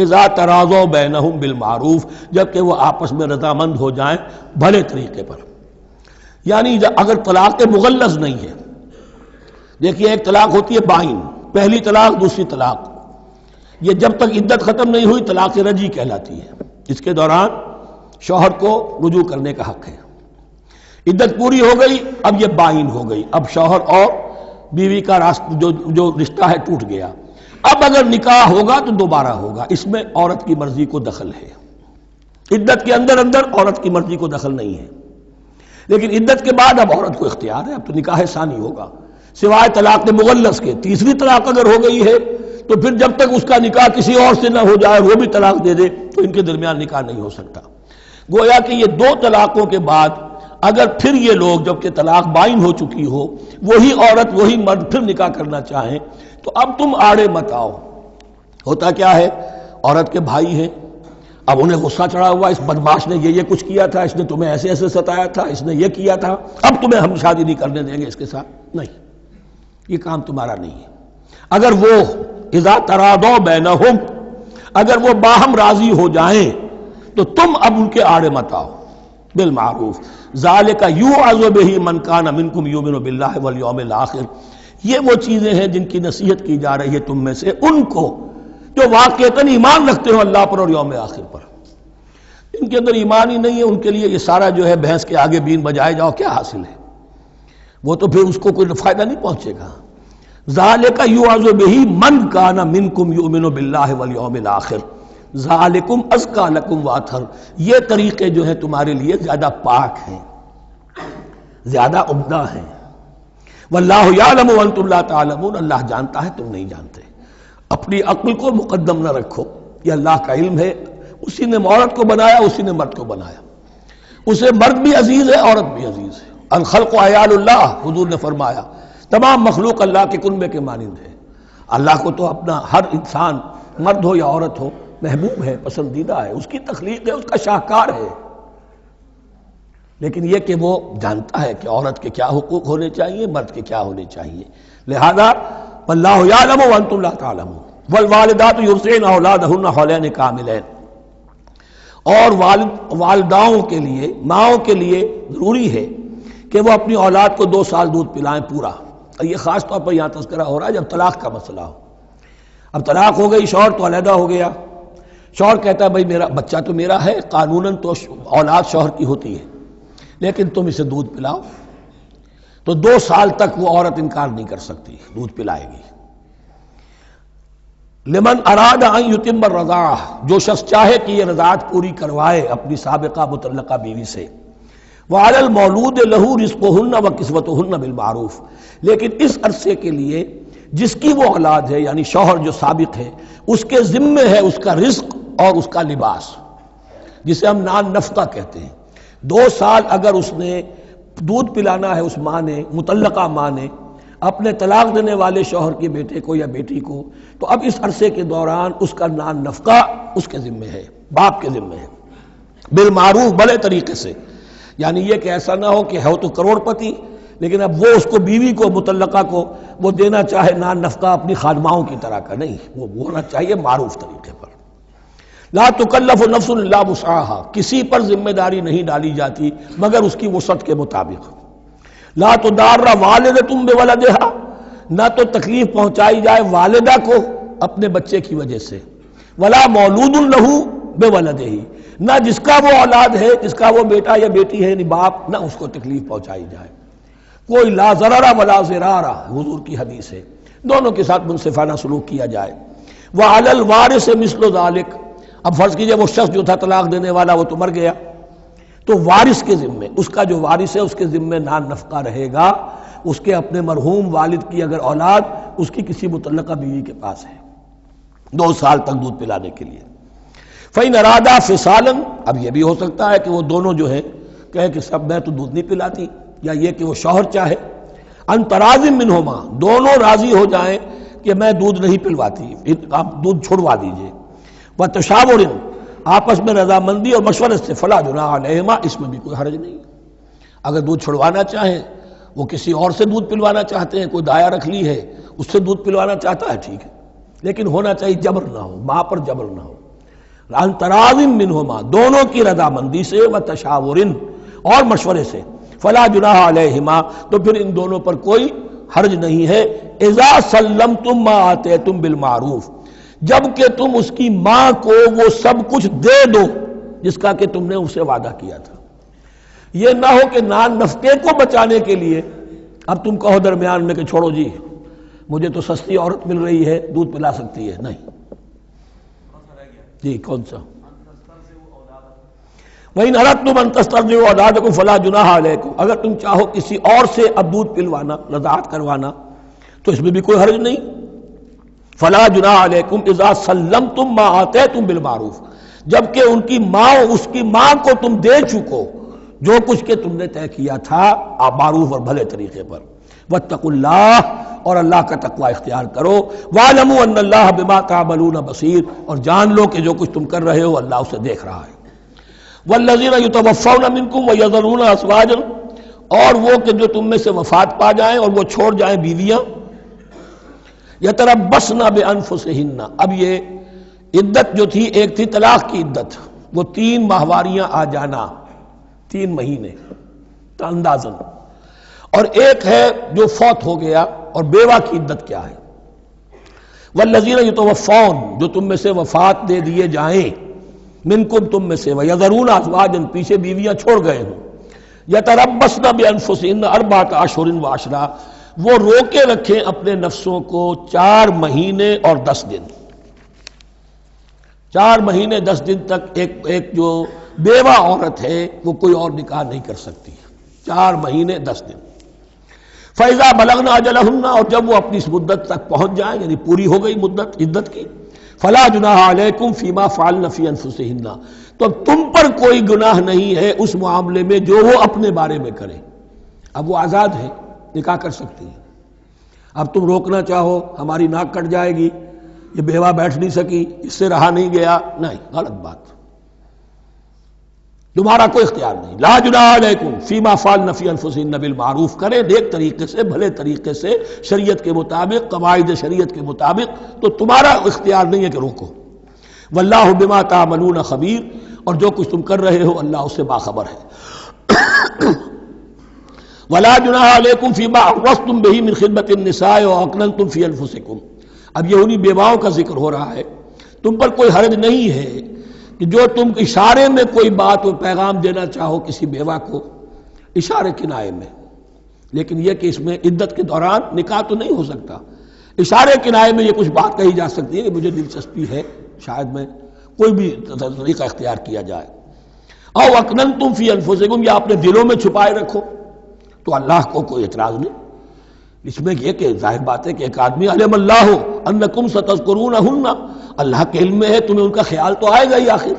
اذا تراضوا بینہم بالمعروف، جبکہ وہ آپس میں رضامند ہو جائیں بھلے طریقے پر۔ یعنی اگر طلاق مغلظ نہیں ہے، دیکھیے ایک طلاق ہوتی ہے بائن، پہلی طلاق دوسری طلاق، یہ جب تک عدت ختم نہیں ہوئی طلاق رجعی کہلاتی ہے، اس کے دوران شوہر کو رجوع کرنے کا حق ہے۔ عدت پوری ہو گئی، اب یہ بائن ہو گئی، اب شوہر اور بیوی کا جو رشتہ ہے ٹوٹ گیا۔ اب اگر نکاح ہوگا تو دوبارہ ہوگا، اس میں عورت کی مرضی کو دخل ہے، عدت کے اندر عورت کی مرضی کو دخل نہیں ہے، لیکن عدت کے بعد اب عورت کو اختیار ہے، اب تو نکاح ثانی ہوگا، سوائے طلاق مغلظ کے۔ تیسری طلاق اگر ہو گئی ہے تو پھر جب تک اس کا نکاح کسی اور سے نہ ہو جائے، وہ بھی طلاق دے دے، تو ان کے درمیان نکاح نہیں ہو سکتا۔ گویا کہ یہ دو طلاقوں کے بعد اگر پھر یہ لوگ جب کہ طلاق بائن ہو چکی ہو وہی عورت وہی مرد پھر نکاح کرنا چاہیں تو اب تم آڑے مت آؤ۔ ہوتا کیا ہے، عورت کے بھائی ہیں، اب انہیں غصہ چڑھا ہوا، اس بدماش نے یہ کچھ کیا تھا، اس نے تمہیں ایسے ایسے ستایا تھا، اس نے یہ کیا تھا، اب تمہیں ہم شادی نہیں کرنے دیں گے اس کے ساتھ۔ نہیں، یہ کام تمہارا نہیں ہے۔ اگر وہ اذا تراضوا بینہم، اگر وہ باہم راضی ہو جائیں تو تم اب ان کے آڑے مت آؤ۔ بالمعروف ذالک یوعظ بہ من کان منکم یؤمن باللہ والیوم الآخر، یہ وہ چیزیں ہیں جن کی نصیحت کی جا رہی ہے تم میں سے ان کو جو واقعتاً ایمان رکھتے ہو اللہ پر اور یوم آخر پر۔ ان کے اندر ایمان ہی نہیں ہے، ان کے لیے یہ سارا جو ہے بھینس کے آگے بین بجائے جاؤ کیا حاصل ہے، وہ تو پھر اس کو کوئی فائدہ نہیں پہنچے گا۔ ذالک یوعظ بہ من کان منکم یؤمن باللہ والیوم الآخر ذالکم ازکی لکم واطہر، یہ طریقے جو ہیں تمہارے لیے زیادہ پاک ہیں، زیادہ عمدہ ہیں۔ واللہ یعلم وانتم لا تعلمون، اللہ جانتا ہے تم نہیں جانتے۔ اپنی عقل کو مقدم نہ رکھو، یہ اللہ کا علم ہے، اسی نے عورت کو بنایا، اسی نے مرد کو بنایا، اسے مرد بھی عزیز ہے عورت بھی عزیز ہے۔ الخلق عیال اللہ، حضور نے فرمایا تمام مخلوق اللہ کے کنبے کے مانند ہے۔ اللہ کو تو اپنا ہر انسان مرد ہو یا عورت ہو محبوب ہے، پسندیدہ ہے، اس کی تخلیق ہے، اس کا شاہکار ہے، لیکن یہ کہ وہ جانتا ہے کہ عورت کے کیا حقوق ہونے چاہیے، مرد کے کیا ہونے چاہیے۔ لہذا واللہ یعلم وانتم لا تعلمون والوالدات یرضعن اولادہن حولین کاملین، اور والداؤں کے لیے، ماؤں کے لیے ضروری ہے کہ وہ اپنی اولاد کو 2 سال دودھ پلائیں پورا۔ یہ خاص طور پر یہاں تذکرہ ہو رہا ہے جب طلاق کا مسئلہ ہو۔ اب طلاق ہو گئی، شوہر تو علیحدہ ہو گیا، شوہر کہتا ہے بھائی میرا بچہ تو میرا ہے، قانوناً تو اولاد شوہر کی ہوتی ہے، لیکن تم اسے دودھ پلاؤ، تو 2 سال تک وہ عورت انکار نہیں کر سکتی، دودھ پلائے گی۔ لمن اراد ان یتم الرضاعہ، جو شخص چاہے کہ یہ رضاعت پوری کروائے اپنی سابقہ مطلقہ بیوی سے۔ وعلی المولود لہ رزقہن وکسوتہن بالمعروف، لیکن اس عرصے کے لیے جس کی وہ اولاد ہے یعنی شوہر جو سابق ہے اس کے ذمے ہے اس کا رزق اور اس کا لباس، جسے ہم نان نفقہ کہتے ہیں۔ 2 سال اگر اس نے دودھ پلانا ہے اس ماں نے، مطلقہ ماں نے اپنے طلاق دینے والے شوہر کے بیٹے کو یا بیٹی کو، تو اب اس عرصے کے دوران اس کا نان نفقہ اس کے ذمے ہے، باپ کے ذمے ہے، بالمعروف، بڑے طریقے سے۔ یعنی یہ کہ ایسا نہ ہو کہ ہو تو کروڑ پتی لیکن اب وہ اس کو بیوی کو مطلقہ کو وہ دینا چاہے نان نفقہ اپنی خادماؤں کی طرح کا، نہیں، وہ ہونا چاہیے معروف طریقے پر۔ لا تکلف نفس الا وسعها، کسی پر ذمہ داری نہیں ڈالی جاتی مگر اس کی وسعت کے مطابق۔ لا تضار والدۃ بولدہا، نہ تو تکلیف پہنچائی جائے والدہ کو اپنے بچے کی وجہ سے، ولا مولود لہ بولدہ، نہ جس کا وہ اولاد ہے، جس کا وہ بیٹا یا بیٹی ہے یعنی باپ، نہ اس کو تکلیف پہنچائی جائے۔ کوئی لا ضرر ولا ضرار، حضور کی حدیث ہے، دونوں کے ساتھ منصفانہ سلوک کیا جائے۔ وعلی الوارث مثل ذلک، اب فرض کیجئے وہ شخص جو تھا طلاق دینے والا وہ تو مر گیا، تو وارث کے ذمے، اس کا جو وارث ہے اس کے ذمے نان نفقہ رہے گا، اس کے اپنے مرحوم والد کی اگر اولاد اس کی کسی مطلقہ بیوی کے پاس ہے 2 سال تک دودھ پلانے کے لیے۔ فَإِنْ أَرَادَا فِصَالًا، اب یہ بھی ہو سکتا ہے کہ وہ دونوں جو ہیں کہیں کہ سب میں تو دودھ نہیں پلاتی، یا یہ کہ وہ شوہر چاہے ان تراض منہما، دونوں راضی ہو جائیں کہ میں دودھ نہیں پلواتی، آپ دودھ چھڑوا دیجئے، وتشاور، آپس میں رضامندی اور مشورے سے، فلا جناح علیہما، اس میں بھی کوئی حرج نہیں۔ اگر دودھ چھڑوانا چاہیں، وہ کسی اور سے دودھ پلوانا چاہتے ہیں، کوئی دایا رکھ لی ہے اس سے دودھ پلوانا چاہتا ہے، ٹھیک ہے، لیکن ہونا چاہیے جبر نہ ہو، ماں پر جبر نہ ہو۔ ان تراض منہما، دونوں کی رضامندی سے، وتشاور، اور مشورے سے، فلا جناح علیہما، تو پھر ان دونوں پر کوئی حرج نہیں ہے۔ اذا سلمتم ما آتیتم بالمعروف، جب کہ تم اس کی ماں کو وہ سب کچھ دے دو جس کا کہ تم نے اسے وعدہ کیا تھا۔ یہ نہ ہو کہ نان نفقے کو بچانے کے لیے اب تم کہو درمیان میں کہ چھوڑو جی مجھے تو سستی عورت مل رہی ہے دودھ پلا سکتی ہے، نہیں جی کون سا؟ وَإِنْ أَرَدْتُمْ أَنْ تَسْتَرْضِعُوا أَوْلَادَكُمْ فَلَا جُنَاحَ عَلَيْكُمْ، اگر تم چاہو کسی اور سے اب دودھ پلوانا، رضاعت کروانا، تو اس میں بھی کوئی حرج نہیں۔ فَلَا جُنَاحَ عَلَيْكُمْ إِذَا سَلَّمْتُمْ مَا آتَيْتُمْ بِالْمَعْرُوف، جبکہ ان کی ماں، اس کی ماں کو تم دے چکو جو کچھ کہ تم نے طے کیا تھا معروف اور بھلے طریقے پر. واتقوا اللہ، اور اللہ کا تقوی اختیار کرو. واعلموا ان اللہ بما تعملون بصیر، اور جان لو کہ جو کچھ تم کر رہے ہو اللہ اسے دیکھ رہا ہے. والذین یتوفون منکم ویذرون ازواجا، اور وہ کہ جو تم میں سے وفات پا جائیں اور وہ چھوڑ جائیں بیویاں. یتربصن بانفسہن، اب یہ عدت جو تھی ایک تھی طلاق کی عدت، وہ 3 ماہواریاں آ جانا، 3 مہینے اندازن، اور ایک ہے جو فوت ہو گیا. اور بیوہ کی عدت کیا ہے؟ والذین یتوفون، جو تم میں سے وفات دے دیے جائیں، منکم تم میں سے، ویذرون ازواجا، پیچھے بیویاں چھوڑ گئے ہوں. یتربصن بانفسہن 4 اشہر و عشرہ، وہ روکے رکھیں اپنے نفسوں کو 4 مہینے اور 10 دن. 4 مہینے 10 دن تک ایک جو بیوہ عورت ہے وہ کوئی اور نکاح نہیں کر سکتی. 4 مہینے 10 دن. فَإِذَا بَلَغْنَ أَجَلَهُنَّ، اور جب وہ اپنی اس مدت تک پہنچ جائیں، یعنی پوری ہو گئی مدت عدت کی، فَلَا جُنَاحَ عَلَيْكُمْ فِي مَا فَعَلْنَ فِي أَنفُسِهِنَّ، تو تم پر کوئی گناہ نہیں ہے اس معاملے میں جو وہ اپنے بارے میں کریں. اب وہ آزاد ہے، نکاح کر سکتی ہے. اب تم روکنا چاہو ہماری ناک کٹ جائے گی، یہ بیوہ بیٹھ نہیں سکی، اس سے رہا نہیں گیا، نہیں، غلط بات، تمہارا کوئی اختیار نہیں. لا جناح علیکم فیما فعلن فی انفسہن بالمعروف، کریں نیک طریقے سے، بھلے طریقے سے، شریعت کے مطابق، قواعد شریعت کے مطابق، تو تمہارا اختیار نہیں ہے کہ روکو. واللہ بما تعملون خبیر، اور جو کچھ تم کر رہے ہو اللہ اس سے باخبر ہے. ولا جناح علیکم فیما عرضتم بہ من خدمۃ النساء واکننتم فی انفسکم، اب یہ انہی بیواؤں کا ذکر ہو رہا ہے. تم پر کوئی حرج نہیں ہے کہ جو تم اشارے میں کوئی بات و پیغام دینا چاہو کسی بیوہ کو، اشارے کنائے میں، لیکن یہ کہ اس میں عدت کے دوران نکاح تو نہیں ہو سکتا. اشارے کنائے میں یہ کچھ بات کہی جا سکتی ہے کہ مجھے دلچسپی ہے، شاید میں کوئی بھی طریقہ اختیار کیا جائے. او اکننتم فی انفسکم، یا اپنے دلوں میں چھپائے رکھو، تو اللہ کو کوئی اعتراض نہیں. اس میں یہ کہ ظاہر بات ہے کہ ایک آدمی علم اللہ انکم ستذکرونہن، اللہ کے علم میں ہے تمہیں ان کا خیال تو آئے گا ہی. آخر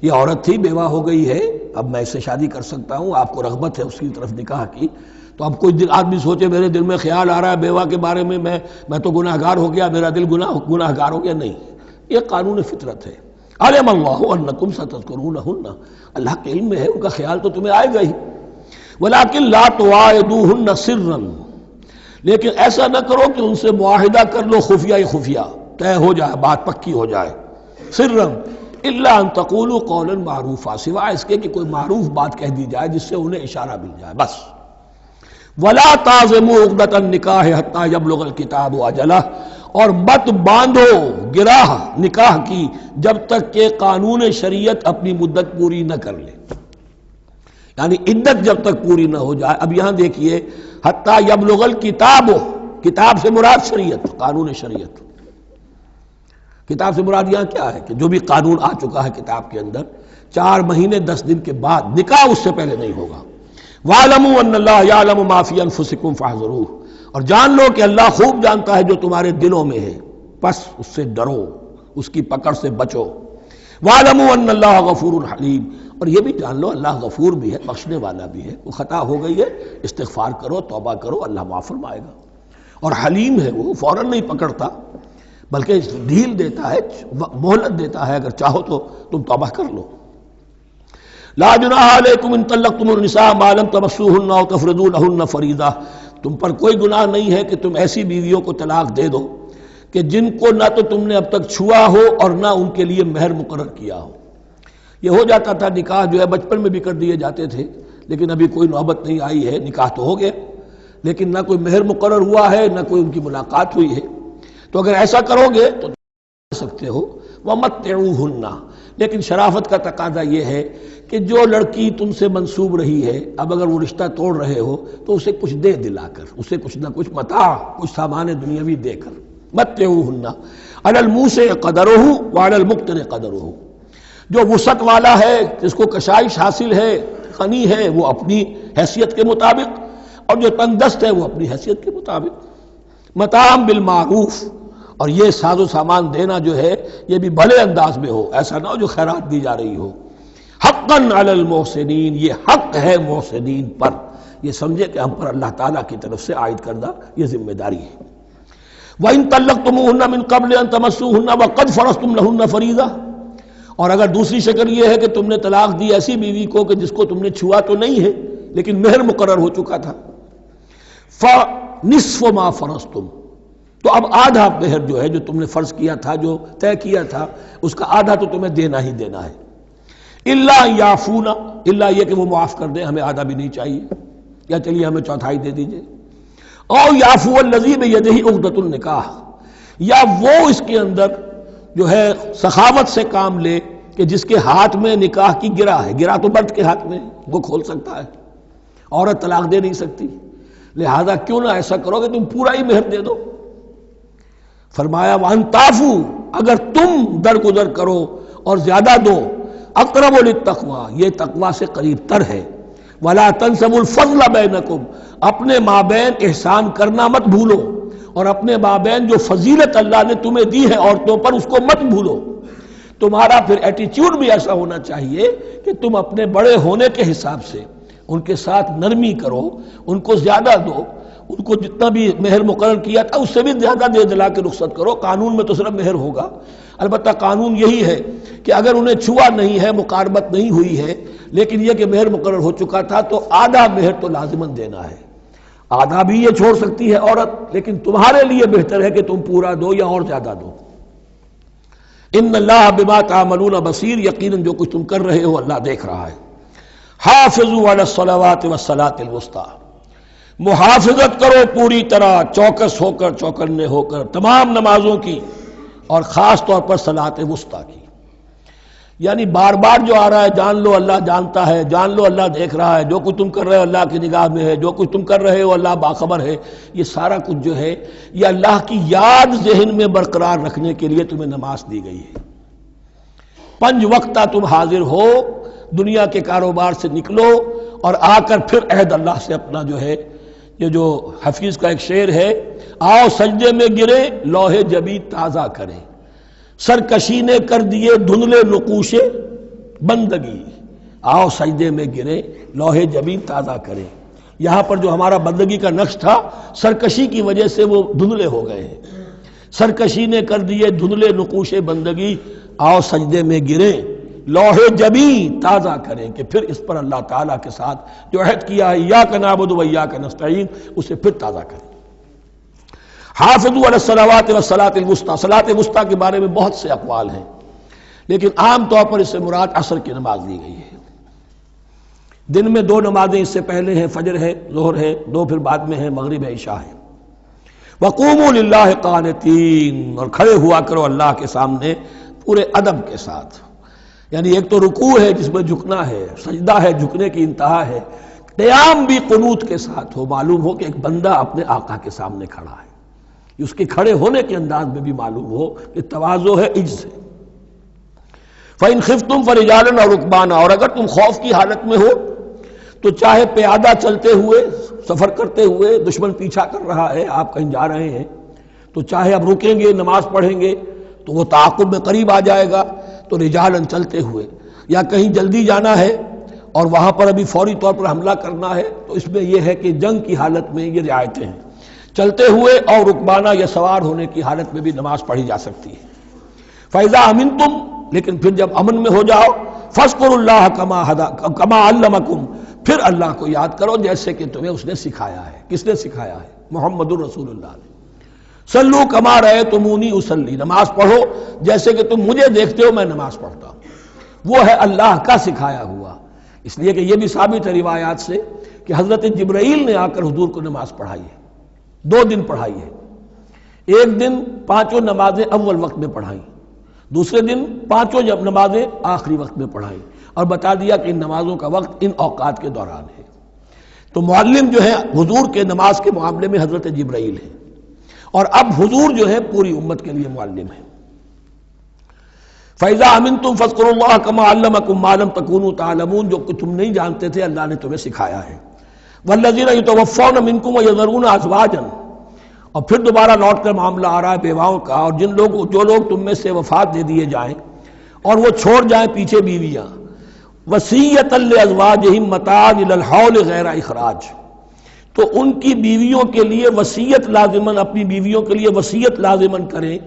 یہ عورت تھی، بیوہ ہو گئی ہے، اب میں اس سے شادی کر سکتا ہوں، آپ کو رغبت ہے اس کی طرف نکاح کی، تو اب کوئی آدمی سوچے میرے دل میں خیال آ رہا ہے بیوہ کے بارے میں، میں تو گناہ گار ہو گیا، میرا دل گناہ گار ہو گیا، نہیں، یہ قانون فطرت ہے. علم اللہ انکم ستذکرونہن، اللہ کے علم میں ہے ان کا خیال تو تمہیں آئے گا ہی. ولیکن لا تواعدوہن سرا، لیکن ایسا نہ کرو کہ ان سے معاہدہ کر لو خفیہ، طے ہو جائے، بات پکی ہو جائے. سرا الا ان تقولوا قولا معروفا، سوائے اس کے کہ کوئی معروف بات کہہ دی جائے جس سے انہیں اشارہ مل جائے، بس. ولا تعزموا عقدۃ النکاح حتی یبلغ الکتاب اجلہ، اور مت باندھو گراہ نکاح کی جب تک کہ قانون شریعت اپنی مدت پوری نہ کر لے، یعنی عدت جب تک پوری نہ ہو جائے. اب یہاں دیکھیے حتی یبلغ الکتاب، کتاب سے مراد شریعت، قانون شریعت. کتاب سے مراد یہاں کیا ہے کہ جو بھی قانون آ چکا ہے کتاب کے اندر، 4 مہینے 10 دن کے بعد نکاح اس سے پہلے نہیں ہوگا. وَاعْلَمُوا أَنَّ اللَّهَ يَعْلَمُ مَا فِي أَنفُسِكُمْ فَاحْذَرُوهُ، اور جان لو کہ اللہ خوب جانتا ہے جو تمہارے دلوں میں ہے، پس اس سے ڈرو، اس کی پکڑ سے بچو. وَاعْلَمُوا أَنَّ اللَّهَ غَفُورٌ حَلِيمٌ، اور یہ بھی جان لو اللہ غفور بھی ہے، بخشنے والا بھی ہے. وہ خطا ہو گئی ہے، استغفار کرو، توبہ کرو، اللہ معاف فرمائے گا. اور حلیم ہے، وہ فوراً نہیں پکڑتا بلکہ ڈھیل دیتا ہے، مہلت دیتا ہے، اگر چاہو تو تم توبہ کر لو. لا جناح علیکم ان طلقتم النساء ما لم تمسوهن او تفرضوا لهن فریضہ، تم پر کوئی گناہ نہیں ہے کہ تم ایسی بیویوں کو طلاق دے دو کہ جن کو نہ تو تم نے اب تک چھوا ہو اور نہ ان کے لیے مہر مقرر کیا ہو. یہ ہو جاتا تھا نکاح جو ہے بچپن میں بھی کر دیے جاتے تھے، لیکن ابھی کوئی نوبت نہیں آئی ہے، نکاح تو ہو گیا لیکن نہ کوئی مہر مقرر ہوا ہے، نہ کوئی ان کی ملاقات ہوئی ہے. تو اگر ایسا کرو گے تو سکتے ہو. وَمَتِّعُوهُنَّ، لیکن شرافت کا تقاضا یہ ہے کہ جو لڑکی تم سے منسوب رہی ہے، اب اگر وہ رشتہ توڑ رہے ہو تو اسے کچھ دے دلا کر، اسے کچھ نہ کچھ متاع، کچھ سامان دنیاوی دے کر. مَتِّعُوهُنَّ عَلَى الْمُوسِعِ قَدَرُهُ وَعَلَى الْمُقْتِرِ قَدَرُهُ، جو وسعت والا ہے، جس کو کشائش حاصل ہے، غنی ہے، وہ اپنی حیثیت کے مطابق، اور جو تنگ دست ہے وہ اپنی حیثیت کے مطابق. متاعًا بالمعروف، اور یہ ساز و سامان دینا جو ہے یہ بھی بھلے انداز میں ہو، ایسا نہ ہو جو خیرات دی جا رہی ہو. حقاً حقا علی المحسنین، یہ حق ہے محسنین پر، یہ سمجھے کہ ہم پر اللہ تعالیٰ کی طرف سے عائد کردہ یہ ذمہ داری ہے۔ وَإِن طَلَّقْتُمُوهُنَّ مِن قَبْلِ أَن تَمَسُّوهُنَّ وَقَدْ فَرَضْتُمْ لَهُنَّ فَرِيضَةً، اور اگر دوسری شکل یہ ہے کہ تم نے طلاق دی ایسی بیوی کو کہ جس کو تم نے چھوا تو نہیں ہے لیکن مہر مقرر ہو چکا تھا، فَنِصْفُ مَا فَرَضْتُمْ، تو اب آدھا مہر جو ہے جو تم نے فرض کیا تھا، جو طے کیا تھا، اس کا آدھا تو تمہیں دینا ہی دینا ہے۔ الا یعفون، الا یہ کہ وہ معاف کر دیں، ہمیں آدھا بھی نہیں چاہیے، یا چلیے ہمیں چوتھائی دے دیجئے۔ او یعفو الذی بیدہ عقدۃ النکاح، یا وہ اس کے اندر جو ہے سخاوت سے کام لے کہ جس کے ہاتھ میں نکاح کی گرہ ہے، گرہ تو مرد کے ہاتھ میں وہ کھول سکتا ہے، عورت طلاق دے نہیں سکتی، لہذا کیوں نہ ایسا کرو کہ تم پورا ہی مہر دے دو۔ فرمایا وَأَن تَعْفُوا، اگر تم درگزر کرو اور زیادہ دو، اقرب للتقویٰ، یہ تقویٰ سے قریب تر ہے۔ وَلَا تَنْسَبُوا الْفَضْلَ بَيْنَكُمْ، اپنے مابین احسان کرنا مت بھولو، اور اپنے مابین جو فضیلت اللہ نے تمہیں دی ہے عورتوں پر اس کو مت بھولو۔ تمہارا پھر ایٹیچیوڈ بھی ایسا ہونا چاہیے کہ تم اپنے بڑے ہونے کے حساب سے ان کے ساتھ نرمی کرو، ان کو زیادہ دو، ان کو جتنا بھی مہر مقرر کیا تھا اس سے بھی زیادہ دے دلا کے رخصت کرو۔ قانون میں تو صرف مہر ہوگا، البتہ قانون یہی ہے کہ اگر انہیں چھوا نہیں ہے، مقاربت نہیں ہوئی ہے، لیکن یہ کہ مہر مقرر ہو چکا تھا تو آدھا مہر تو لازماً دینا ہے۔ آدھا بھی یہ چھوڑ سکتی ہے عورت، لیکن تمہارے لیے بہتر ہے کہ تم پورا دو یا اور زیادہ دو۔ ان اللہ بما تعملون بصیر، یقیناً جو کچھ تم کر رہے ہو اللہ دیکھ رہا ہے۔ حافظوا علی الصلوات والصلاۃ الوسطیٰ، محافظت کرو پوری طرح، چوکس ہو کر، چوکنے ہو کر تمام نمازوں کی، اور خاص طور پر صلاۃ وسطیٰ کی۔ یعنی بار بار جو آ رہا ہے جان لو اللہ جانتا ہے، جان لو اللہ دیکھ رہا ہے، جو کچھ تم کر رہے ہو اللہ کی نگاہ میں ہے، جو کچھ تم کر رہے ہو اللہ باخبر ہے، یہ سارا کچھ جو ہے یہ اللہ کی یاد ذہن میں برقرار رکھنے کے لیے تمہیں نماز دی گئی ہے۔ 5 وقتہ تم حاضر ہو، دنیا کے کاروبار سے نکلو اور آ کر پھر عہد اللہ سے اپنا جو ہے، یہ جو حفیظ کا ایک شعر ہے، آؤ سجدے میں گرے لوح جبی تازہ کریں، سرکشی نے کر دیے دھندلے نقوش بندگی، آؤ سجدے میں گرے لوح جبی تازہ کریں۔ یہاں پر جو ہمارا بندگی کا نقش تھا سرکشی کی وجہ سے وہ دھندلے ہو گئے ہیں۔ سرکشی نے کر دیے دھندلے نقوش بندگی، آؤ سجدے میں گریں لوح جبی تازہ کریں، کہ پھر اس پر اللہ تعالیٰ کے ساتھ جو عہد کیا ہے ایاک نعبد و ایاک نستعین اسے پھر تازہ کریں۔ حافظوا علی الصلوات والصلاۃ الوسطیٰ، صلاۃ وسطیٰ کے بارے میں بہت سے اقوال ہیں، لیکن عام طور پر اس سے مراد عصر کی نماز لی گئی ہے۔ دن میں 2 نمازیں اس سے پہلے ہیں، فجر ہے، ظہر ہے، 2 پھر بعد میں ہیں، مغرب ہے، عشاء ہے۔ وقوموا للہ قانتین، اور کھڑے ہوا کرو اللہ کے سامنے پورے ادب کے ساتھ، یعنی ایک تو رکوع ہے جس میں جھکنا ہے، سجدہ ہے جھکنے کی انتہا ہے، قیام بھی قنوت کے ساتھ ہو، معلوم ہو کہ ایک بندہ اپنے آقا کے سامنے کھڑا ہے، اس کے کھڑے ہونے کے انداز میں بھی معلوم ہو کہ تواضع ہے، عجز ہے۔ فَإِنْ خِفْتُمْ فَرِجَالًا أَوْ رُكْبَانًا، اور اگر تم خوف کی حالت میں ہو تو چاہے پیادہ چلتے ہوئے، سفر کرتے ہوئے، دشمن پیچھا کر رہا ہے، آپ کہیں جا رہے ہیں تو چاہے اب رکیں گے نماز پڑھیں گے تو وہ تعاقب میں قریب آ جائے گا تو رجالن چلتے ہوئے، یا کہیں جلدی جانا ہے اور وہاں پر ابھی فوری طور پر حملہ کرنا ہے تو اس میں یہ ہے کہ جنگ کی حالت میں یہ رعایتیں ہیں، چلتے ہوئے اور رکبانہ یا سوار ہونے کی حالت میں بھی نماز پڑھی جا سکتی ہے۔ فَإِذَا أَمِنْتُمْ، لیکن پھر جب امن میں ہو جاؤ، فَاذْكُرُوا اللَّهَ كَمَا عَلَّمَكُمْ، پھر اللہ کو یاد کرو جیسے کہ تمہیں اس نے سکھایا ہے۔ کس نے سکھایا ہے؟ محمد الرسول اللہ نے۔ صلو کما رأیتمونی اصلی، نماز پڑھو جیسے کہ تم مجھے دیکھتے ہو میں نماز پڑھتا ہوں۔ وہ ہے اللہ کا سکھایا ہوا، اس لیے کہ یہ بھی ثابت ہے روایات سے کہ حضرت جبرائیل نے آ کر حضور کو نماز پڑھائی ہے، 2 دن پڑھائی ہے۔ ایک دن 5 نمازیں اول وقت میں پڑھائیں، دوسرے دن 5 نمازیں آخری وقت میں پڑھائیں، اور بتا دیا کہ ان نمازوں کا وقت ان اوقات کے دوران ہے۔ تو معلم جو ہے حضور کے نماز کے معاملے میں حضرت جبرائیل ہے، اور اب حضور جو ہے پوری امت کے لیے معلم ہے۔ فَإِذَا أَمِنْتُمْ فَاذْكُرُوا اللَّهَ كَمَا عَلَّمَكُمْ مَا لَمْ تَكُونُوا تَعْلَمُونَ، جو کہ تم نہیں جانتے تھے اللہ نے تمہیں سکھایا ہے۔ وَالَّذِينَ يُتَوَفَّوْنَ مِنْكُمْ وَيَذَرُونَ أَزْوَاجًا، اور پھر دوبارہ لوٹ کر معاملہ آ رہا ہے بیواؤں کا، اور جو لوگ تم میں سے وفات دے دیے جائیں اور وہ چھوڑ جائیں پیچھے بیویاں، وصیۃ لازواجہم متاعا الی الحول غیر اخراج، تو ان کی بیویوں کے لیے وصیت لازماً، اپنی بیویوں کے لیے وصیت لازماً کریں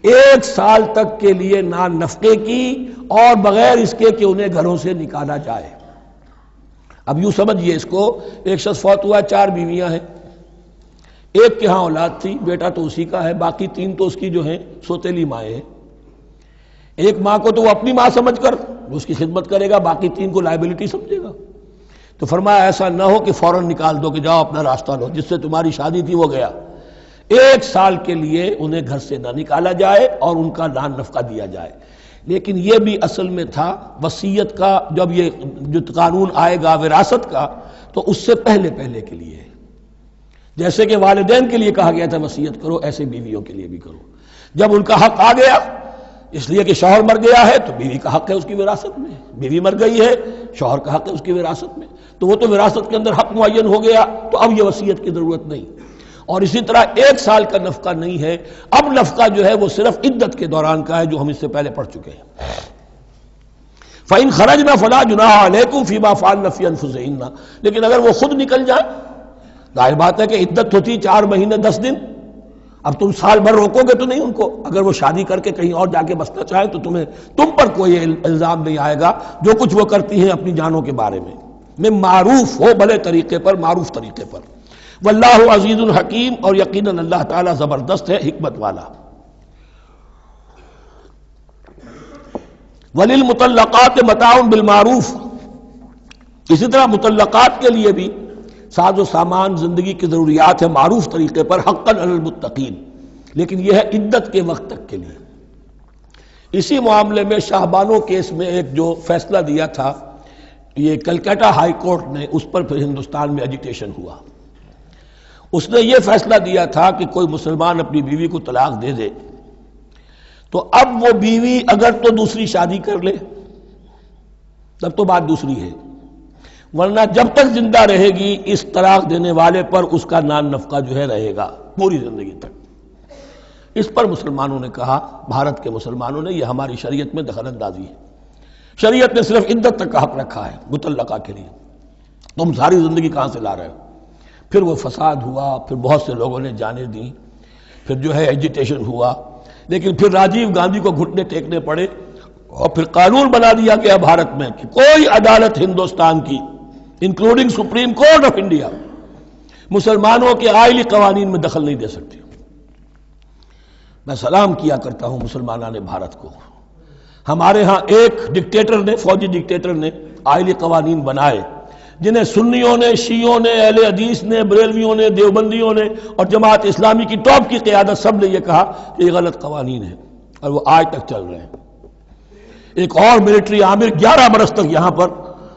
1 سال تک کے لیے نان نفقے کی، اور بغیر اس کے کہ انہیں گھروں سے نکالا جائے۔ اب یوں سمجھیے اس کو، ایک شخص فوت ہوا، 4 بیویاں ہیں، ایک کے ہاں اولاد تھی، بیٹا تو اسی کا ہے، باقی 3 تو اس کی جو ہیں سوتیلی مائیں ہیں۔ ایک ماں کو تو وہ اپنی ماں سمجھ کر اس کی خدمت کرے گا، باقی 3 کو لائبلٹی سمجھے گا۔ تو فرمایا ایسا نہ ہو کہ فوراً نکال دو کہ جاؤ اپنا راستہ لو، جس سے تمہاری شادی تھی وہ گیا۔ 1 سال کے لیے انہیں گھر سے نہ نکالا جائے اور ان کا نان نفقہ دیا جائے۔ لیکن یہ بھی اصل میں تھا وصیت کا، جب یہ جو قانون آئے گا وراثت کا تو اس سے پہلے کے لیے ہے۔ جیسے کہ والدین کے لیے کہا گیا تھا وصیت کرو، ایسے بیویوں کے لیے بھی کرو۔ جب ان کا حق آ گیا، اس لیے کہ شوہر مر گیا ہے تو بیوی کا حق ہے اس کی وراثت میں، بیوی مر گئی ہے شوہر کا حق ہے اس کی وراثت میں، تو وہ تو وراثت کے اندر حق معین ہو گیا، تو اب یہ وصیت کی ضرورت نہیں۔ اور اسی طرح 1 سال کا نفقہ نہیں ہے، اب نفقہ جو ہے وہ صرف عدت کے دوران کا ہے، جو ہم اس سے پہلے پڑھ چکے ہیں۔ فَإِنْ خَرَجْنَ فَلَا جُنَاحَ عَلَيْكُمْ فِي مَا فَعَلْنَ فِي أَنفُسِهِنَّ، لیکن اگر وہ خود نکل جائیں، ظاہر بات ہے کہ عدت ہوتی 4 مہینے 10 دن، اب تم سال بھر روکو گے تو نہیں ان کو، اگر وہ شادی کر کے کہیں اور جا کے بسنا چاہیں تو تم پر کوئی الزام نہیں آئے گا، جو کچھ وہ کرتی ہیں اپنی جانوں کے بارے میں معروف ہو، بھلے طریقے پر، معروف طریقے پر۔ واللہ عزیز الحکیم، اور یقیناً اللہ تعالیٰ زبردست ہے، حکمت والا۔ وللمطلقات متاع بالمعروف، اسی طرح مطلقات کے لیے بھی ساز و سامان زندگی کی ضروریات ہے معروف طریقے پر، حقاً علی المتقین، لیکن یہ ہے عدت کے وقت تک کے لیے۔ اسی معاملے میں شاہ بانو کیس میں ایک جو فیصلہ دیا تھا، یہ کلکتہ ہائی کورٹ نے، اس پر پھر ہندوستان میں ایجیٹیشن ہوا۔ اس نے یہ فیصلہ دیا تھا کہ کوئی مسلمان اپنی بیوی کو طلاق دے دے تو اب وہ بیوی اگر تو دوسری شادی کر لے تب تو بات دوسری ہے، ورنہ جب تک زندہ رہے گی اس طلاق دینے والے پر اس کا نان نفقہ جو ہے رہے گا پوری زندگی تک۔ اس پر مسلمانوں نے کہا، بھارت کے مسلمانوں نے، یہ ہماری شریعت میں دخل اندازی ہے، شریعت نے صرف عدت تک کا حق رکھا ہے مطلقہ کے لیے، تم ساری زندگی کہاں سے لا رہے ہو؟ پھر وہ فساد ہوا، پھر بہت سے لوگوں نے جانیں دیں، پھر جو ہے ایجیٹیشن ہوا، لیکن پھر راجیو گاندھی کو گھٹنے ٹیکنے پڑے، اور پھر قانون بنا دیا گیا بھارت میں کہ کوئی عدالت ہندوستان کی including supreme court of India مسلمانوں کے آئلی قوانین میں دخل نہیں دے سکتی۔ میں سلام کیا کرتا ہوں مسلمانان بھارت کو، ہمارے ہاں ایک ڈکٹیٹر نے، فوجی ڈکٹیٹر نے آئلی قوانین بنائے، جنہیں سنیوں نے، شیعوں نے، اہل حدیث نے، بریلویوں نے، دیوبندیوں نے اور جماعت اسلامی کی ٹاپ کی قیادت سب نے یہ کہا کہ یہ غلط قوانین ہیں، اور وہ آج تک چل رہے ہیں۔ ایک اور ملٹری عامر 11 برس تک یہاں پر،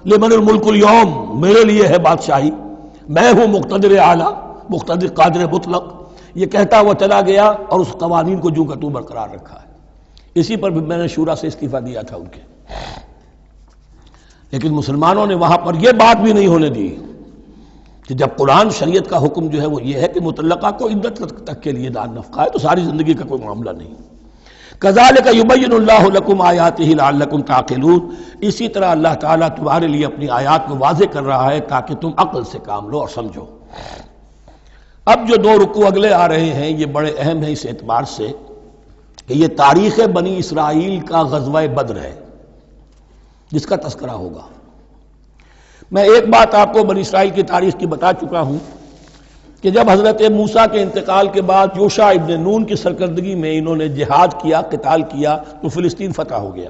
لمن الملک اليوم، میرے لیے ہے بادشاہی، میں ہوں مقتدر اعلیٰ، مقتدر قادر مطلق، یہ کہتا وہ چلا گیا اور اس قوانین کو جو کا تو برقرار رکھا ہے۔ اسی پر بھی میں نے شورا سے استعفیٰ دیا تھا ان کے، لیکن مسلمانوں نے وہاں پر یہ بات بھی نہیں ہونے دی کہ جب قرآن شریعت کا حکم جو ہے وہ یہ ہے کہ مطلقہ کو عدت تک کے لیے دان نفقہ ہے تو ساری زندگی کا کوئی معاملہ نہیں۔ کذالک یبین اللہ لکم آیاتہ لعلکم تعقلون، اسی طرح اللہ تعالیٰ تمہارے لیے اپنی آیات کو واضح کر رہا ہے تاکہ تم عقل سے کام لو اور سمجھو۔ اب جو 2 رکوع اگلے آ رہے ہیں یہ بڑے اہم ہیں اس اعتبار سے کہ یہ تاریخ بنی اسرائیل کا غزوہ بدر ہے جس کا تذکرہ ہوگا۔ میں ایک بات آپ کو بنی اسرائیل کی تاریخ کی بتا چکا ہوں کہ جب حضرت موسیٰ کے انتقال کے بعد یوشع ابن نون کی سرکردگی میں انہوں نے جہاد کیا، قتال کیا تو فلسطین فتح ہو گیا،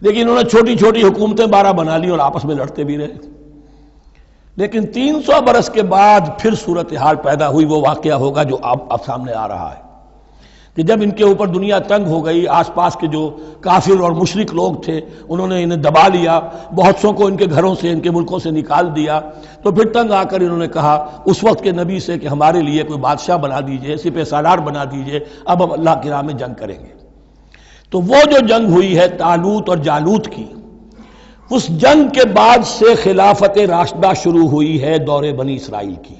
لیکن انہوں نے چھوٹی چھوٹی حکومتیں 12 بنا لی اور آپس میں لڑتے بھی رہے۔ لیکن 300 برس کے بعد پھر صورتحال پیدا ہوئی، وہ واقعہ ہوگا جو اب سامنے آ رہا ہے کہ جب ان کے اوپر دنیا تنگ ہو گئی، آس پاس کے جو کافر اور مشرک لوگ تھے انہوں نے انہیں دبا لیا، بہت سو کو ان کے گھروں سے، ان کے ملکوں سے نکال دیا، تو پھر تنگ آ کر انہوں نے کہا اس وقت کے نبی سے کہ ہمارے لیے کوئی بادشاہ بنا دیجئے، سپہ سالار بنا دیجئے، اب ہم اللہ کی راہ میں جنگ کریں گے۔ تو وہ جو جنگ ہوئی ہے طالوت اور جالوت کی، اس جنگ کے بعد سے خلافت راشدہ شروع ہوئی ہے دور بنی اسرائیل کی۔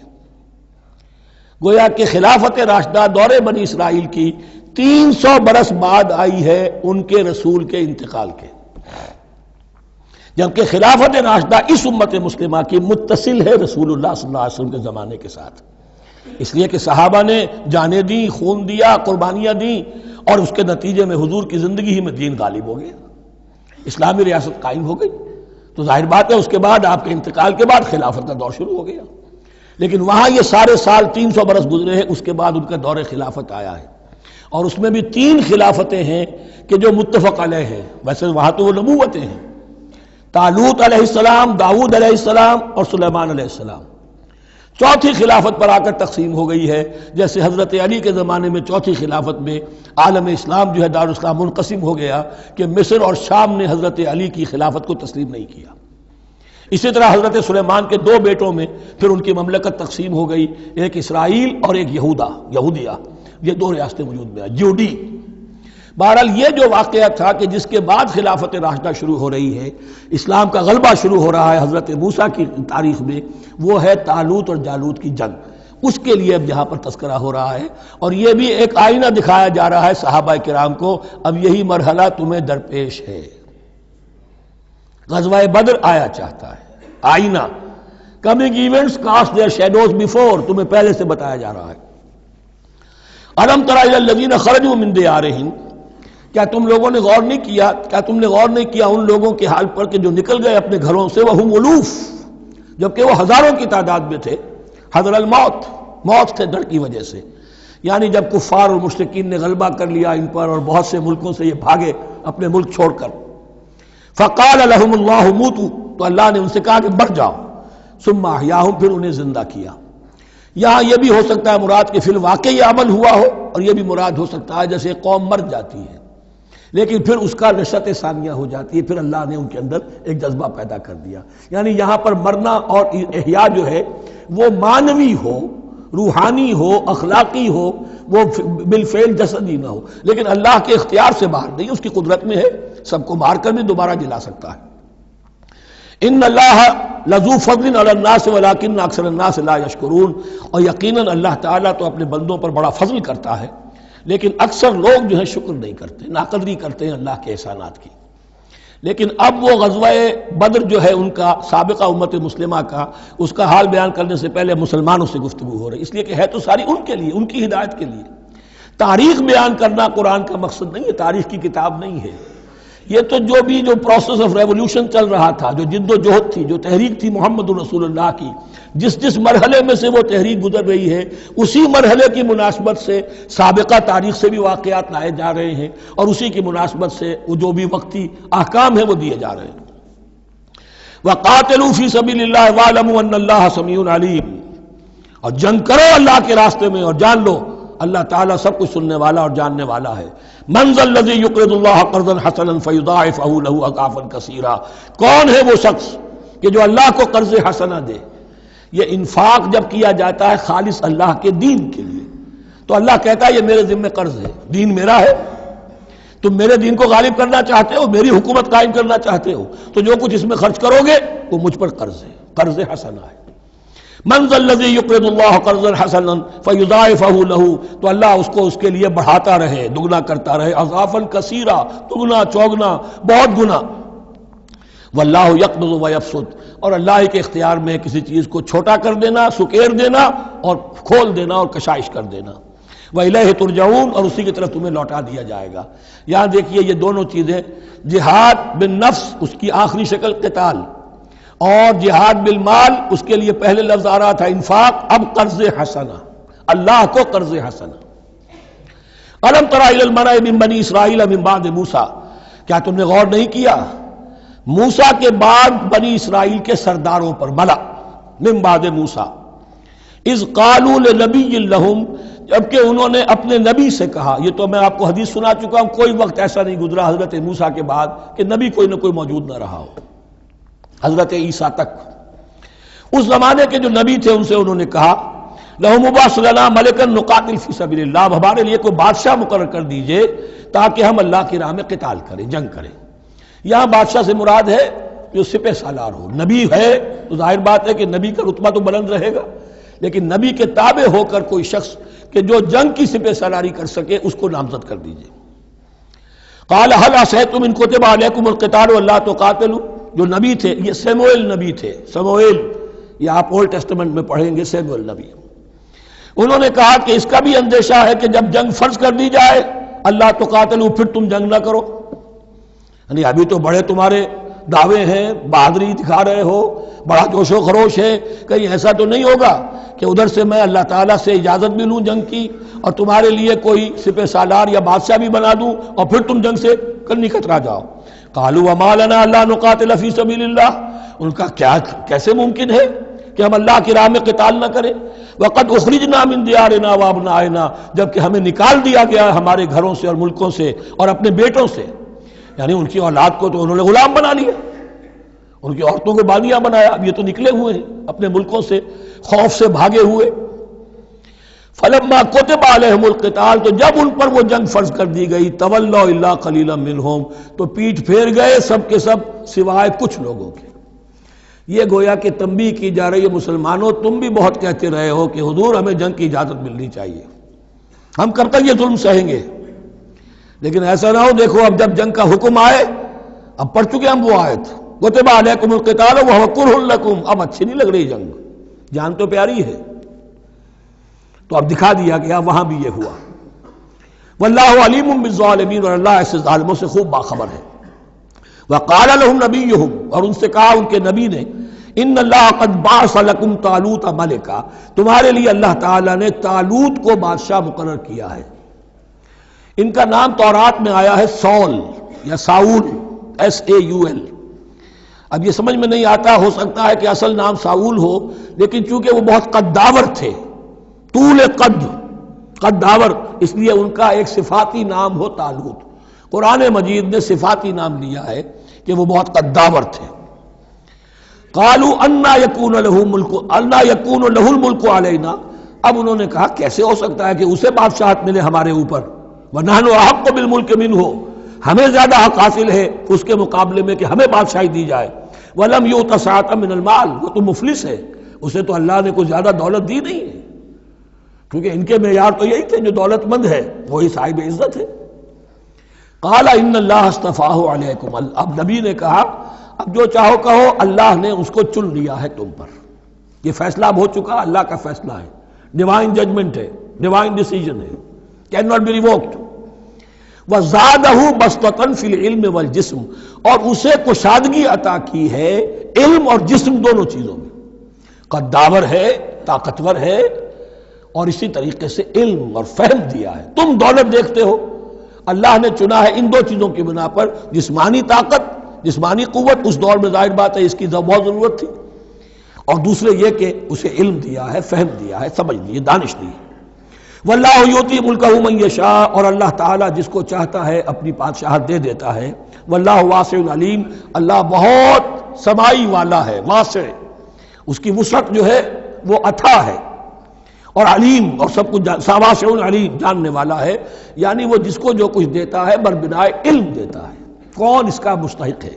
گویا کہ خلافت راشدہ دور بنی اسرائیل کی 300 برس بعد آئی ہے ان کے رسول کے انتقال کے۔ جبکہ خلافت راشدہ اس امت مسلمہ کی متصل ہے رسول اللہ صلی اللہ علیہ وسلم کے زمانے کے ساتھ، اس لیے کہ صحابہ نے جانیں دیں، خون دیا، قربانیاں دیں، اور اس کے نتیجے میں حضور کی زندگی ہی میں دین غالب ہو گیا، اسلامی ریاست قائم ہو گئی۔ تو ظاہر بات ہے اس کے بعد آپ کے انتقال کے بعد خلافت کا دور شروع ہو گیا، لیکن وہاں یہ سارے سال 300 برس گزرے ہیں، اس کے بعد ان کا دور خلافت آیا ہے، اور اس میں بھی 3 خلافتیں ہیں کہ جو متفق علیہ ہیں، ویسے وہاں تو وہ نبوتیں ہیں، طالوت علیہ السلام، داؤد علیہ السلام اور سلیمان علیہ السلام۔ چوتھی خلافت پر آ کر تقسیم ہو گئی ہے، جیسے حضرت علی کے زمانے میں چوتھی خلافت میں عالم اسلام جو ہے دارالاسلام منقسم ہو گیا کہ مصر اور شام نے حضرت علی کی خلافت کو تسلیم نہیں کیا۔ اسی طرح حضرت سلیمان کے 2 بیٹوں میں پھر ان کی مملکت تقسیم ہو گئی، ایک اسرائیل اور ایک یہودیہ، یہ 2 ریاستیں وجود میں ہیں، جیوڈی۔ بہرحال یہ جو واقعہ تھا کہ جس کے بعد خلافت راشدہ شروع ہو رہی ہے، اسلام کا غلبہ شروع ہو رہا ہے حضرت موسیٰ کی تاریخ میں، وہ ہے طالوت اور جالوت کی جنگ۔ اس کے لیے اب یہاں پر تذکرہ ہو رہا ہے، اور یہ بھی ایک آئینہ دکھایا جا رہا ہے صحابہ کرام کو، اب یہی مرحلہ تمہیں درپیش ہے۔ غزوہ بدر آیا چاہتا ہے، آئینہ، coming events cast their shadows before, تمہیں پہلے سے بتایا جا رہا ہے۔ الم تر الی الذین خرجوا من دیارہم، کیا تم لوگوں نے غور نہیں کیا، کیا تم نے غور نہیں کیا ان لوگوں کے حال پر کہ جو نکل گئے اپنے گھروں سے، وہم الوف، جبکہ وہ ہزاروں کی تعداد میں تھے، حذر الموت، موت سے ڈر کی وجہ سے، یعنی جب کفار اور مشرکین نے غلبہ کر لیا ان پر اور بہت سے ملکوں سے یہ بھاگے اپنے ملک چھوڑ کر، فقال لهم اللہ موتوا، تو اللہ نے ان سے کہا کہ مر جاؤ، ثم احیاہم، پھر انہیں زندہ کیا۔ یہاں یہ بھی ہو سکتا ہے مراد کہ فی الواقع یہ عمل ہوا ہو، اور یہ بھی مراد ہو سکتا ہے جیسے قوم مر جاتی ہے لیکن پھر اس کا نشأت ثانیہ ہو جاتی ہے، پھر اللہ نے ان کے اندر ایک جذبہ پیدا کر دیا۔ یعنی یہاں پر مرنا اور احیاء جو ہے وہ معنوی ہو، روحانی ہو، اخلاقی ہو، وہ بالفعل جسدی نہ ہو، لیکن اللہ کے اختیار سے باہر نہیں، اس کی قدرت میں ہے، سب کو مار کر بھی دوبارہ جلا سکتا ہے۔ ان اللہ لذو فضل علی الناس ولکن اکثر الناس لا یشکرون، اور یقیناً اللہ تعالیٰ تو اپنے بندوں پر بڑا فضل کرتا ہے، لیکن اکثر لوگ جو ہے شکر نہیں کرتے، ناقدری کرتے ہیں اللہ کے احسانات کی۔ لیکن اب وہ غزوہ بدر جو ہے ان کا، سابقہ امت مسلمہ کا، اس کا حال بیان کرنے سے پہلے مسلمانوں سے گفتگو ہو رہی، اس لیے کہ ہے تو ساری ان کے لیے، ان کی ہدایت کے لیے۔ تاریخ بیان کرنا قرآن کا مقصد نہیں ہے، تاریخ کی کتاب نہیں ہے یہ، تو جو پروسیس آف ریولوشن چل رہا تھا، جو جد و جہد تھی، جو تحریک تھی محمد رسول اللہ کی، جس مرحلے میں سے وہ تحریک گزر رہی ہے، اسی مرحلے کی مناسبت سے سابقہ تاریخ سے بھی واقعات لائے جا رہے ہیں، اور اسی کی مناسبت سے وہ جو بھی وقتی احکام ہیں وہ دیے جا رہے ہیں۔ وَقَاتِلُوا فِي سَبِيلِ اللَّهِ وَاعْلَمُوا أَنَّ اللَّهَ سَمِيعٌ عَلِيمٌ، اور جنگ کرو اللہ کے راستے میں، اور جان لو اللہ تعالیٰ سب کچھ سننے والا اور جاننے والا ہے۔ من ذا الذی یقرض اللہ قرضا حسنا فیضاعفہ لہ اضعافا کثیرا، کون ہے وہ شخص کہ جو اللہ کو قرض حسنہ دے؟ یہ انفاق جب کیا جاتا ہے خالص اللہ کے دین کے لیے، تو اللہ کہتا ہے یہ میرے ذمہ قرض ہے، دین میرا ہے، تم میرے دین کو غالب کرنا چاہتے ہو، میری حکومت قائم کرنا چاہتے ہو، تو جو کچھ اس میں خرچ کرو گے وہ مجھ پر قرض ہے، قرض حسنہ ہے۔ من ذا الذی یقرض اللہ قرضا حسنا فیضاعفہ لہ، تو اللہ اس کو اس کے لیے بڑھاتا رہے، دگنا کرتا رہے، اضعافا کثیرا، دگنا چوگنا، بہت گنا۔ واللہ یقبض ویبسط، اور اللہ کے اختیار میں کسی چیز کو چھوٹا کر دینا، سکیر دینا، اور کھول دینا اور کشائش کر دینا۔ وَإِلَيْهِ تُرْجَعُونَ، اور اسی کی طرف تمہیں لوٹا دیا جائے گا۔ یہاں دیکھیے یہ دونوں چیزیں، جہاد بالنفس اس کی آخری شکل قتال، اور جہاد بالمال اس کے لیے پہلے لفظ آ رہا تھا انفاق، اب قرض حسنہ، اللہ کو قرض حسنہ۔ الم تر الی الملأ من بنی اسرائیل من بعد موسیٰ، کیا تم نے غور نہیں کیا موسیٰ کے بعد بنی اسرائیل کے سرداروں پر، ملا من بعد موسیٰ، اذ قالوا لنبی لہم، جبکہ انہوں نے اپنے نبی سے کہا، یہ تو میں آپ کو حدیث سنا چکا ہوں، کوئی وقت ایسا نہیں گزرا حضرت موسیٰ کے بعد کہ نبی کوئی نہ کوئی موجود نہ رہا ہو، حضرت عیسیٰ تک۔ اس زمانے کے جو نبی تھے ان سے انہوں نے کہا لَهُمْ مُبَعْثُ لَنَا مَلِكًا نُقَاتِلْ فِي سَبِيلِ اللَّهِ، اب ہمارے لیے کوئی بادشاہ مقرر کر دیجئے تاکہ ہم اللہ کی راہ میں قتال کریں، جنگ کریں۔ یہاں بادشاہ سے مراد ہے جو سپہ سالار ہو، نبی ہے تو ظاہر بات ہے کہ نبی کا رتبہ تو بلند رہے گا، لیکن نبی کے تابع ہو کر کوئی شخص کہ جو جنگ کی سپہ سالاری کر سکے اس کو نامزد کر دیجئے۔ قال هل عصیتم ان کتب علیکم القتال الا تقاتلوا، جو نبی تھے، یہ سیموئیل نبی تھے، سیموئیل، یہ آپ اولڈ ٹیسٹمنٹ میں پڑھیں گے، سیموئیل نبی، انہوں نے کہا کہ اس کا بھی اندیشہ ہے کہ جب جنگ فرض کر دی جائے اللہ تو قاتلوا، پھر تم جنگ نہ کرو، یعنی ابھی تو بڑے تمہارے دعوے ہیں، بہادری دکھا رہے ہو، بڑا جوش و خروش ہے، کہیں ایسا تو نہیں ہوگا کہ ادھر سے میں اللہ تعالیٰ سے اجازت بھی لوں جنگ کی اور تمہارے لیے کوئی سپہ سالار یا بادشاہ بھی بنا دوں اور پھر تم جنگ سے کرنی کترا جاؤ۔ قالوا وما لنا الا نقاتل فی سبیل اللہ، ان کا کیسے ممکن ہے کہ ہم اللہ کی راہ میں قتال نہ کریں؟ وقد اخرجنا من دیارنا وابنائنا، جبکہ ہمیں نکال دیا گیا ہے ہمارے گھروں سے اور ملکوں سے اور اپنے بیٹوں سے، یعنی ان کی اولاد کو تو انہوں نے غلام بنا لیا، ان کی عورتوں کو بانیاں بنایا، اب یہ تو نکلے ہوئے ہیں اپنے ملکوں سے، خوف سے بھاگے ہوئے۔ فلما كتب عليهم القتال، تو جب ان پر وہ جنگ فرض کر دی گئی، تولوا الا قليلا منهم، تو پیٹھ پھیر گئے سب کے سب سوائے کچھ لوگوں کے۔ یہ گویا کہ تنبیہ کی جا رہی ہے، مسلمانوں تم بھی بہت کہتے رہے ہو کہ حضور ہمیں جنگ کی اجازت ملنی چاہیے، ہم کب تک یہ ظلم سہیں گے، لیکن ایسا نہ ہو، دیکھو اب جب جنگ کا حکم آئے، اب پڑھ چکے ہم وہ آیت کتب علیکم القتال وہو کرہ لکم، اب اچھی نہیں لگ رہی جنگ، جان تو پیاری ہے، تو اب دکھا دیا گیا وہاں بھی یہ ہوا۔ واللہ علیم بالظالمین، اور اللہ ایسے ظالموں سے خوب باخبر ہے۔ وقال لهم نبیہم، اور ان سے کہا ان کے نبی نے، ان اللہ قد بعث لکم طالوت ملکا، تمہارے لیے اللہ تعالیٰ نے طالوت کو بادشاہ مقرر کیا ہے۔ ان کا نام تورات میں آیا ہے سول یا ساؤل، SAUL۔ اب یہ سمجھ میں نہیں آتا، ہو سکتا ہے کہ اصل نام ساؤل ہو، لیکن چونکہ وہ بہت قداور تھے، طول قداور، اس لیے ان کا ایک صفاتی نام ہو طالوت۔ قرآن مجید نے صفاتی نام لیا ہے کہ وہ بہت قداور تھے۔ قالوا انا یکون له الملک علینا، اب انہوں نے کہا کیسے ہو سکتا ہے کہ اسے بادشاہت ملے ہمارے اوپر، ونحن احق بالملک منہ، ہمیں زیادہ حق حاصل ہے اس کے مقابلے میں کہ ہمیں بادشاہی دی جائے۔ ولم یؤت سعۃ من المال، وہ تو مفلس ہے، اسے تو اللہ نے کوئی زیادہ دولت دی نہیں ہے، کیونکہ ان کے معیار تو یہی تھے، جو دولت مند ہے وہی صاحب عزت ہے۔ قال ان اللہ اصطفاہ علیکم، اب نبی نے کہا اب جو چاہو کہو، اللہ نے اس کو چن لیا ہے تم پر، یہ فیصلہ اب ہو چکا، اللہ کا فیصلہ ہے، ڈیوائن ججمنٹ ہے، ڈیوائن ڈیسیجن ہے، کین ناٹ بی ریووکڈ۔ وزادہ بسطۃ فی العلم والجسم، اور اسے کشادگی عطا کی ہے علم اور جسم دونوں چیزوں میں، قداور ہے، طاقتور ہے، اور اسی طریقے سے علم اور فہم دیا ہے۔ تم دولت دیکھتے ہو، اللہ نے چنا ہے ان دو چیزوں کی بنا پر، جسمانی طاقت، جسمانی قوت، اس دور میں ظاہر بات ہے اس کی بہت ضرورت تھی، اور دوسرے یہ کہ اسے علم دیا ہے، فہم دیا ہے، سمجھ دی ہے، دانش دی ہے۔ واللہ یؤتی ملکہ من یشاء، اور اللہ تعالیٰ جس کو چاہتا ہے اپنی بادشاہت دے دیتا ہے۔ واللہ واسع علیم، اللہ بہت سمائی والا ہے، واسع، اس کی وسعت جو ہے وہ اتھا ہے، اور علیم، اور سب کچھ واسع علیم، جاننے والا ہے، یعنی وہ جس کو جو کچھ دیتا ہے بربنائے علم دیتا ہے، کون اس کا مستحق ہے۔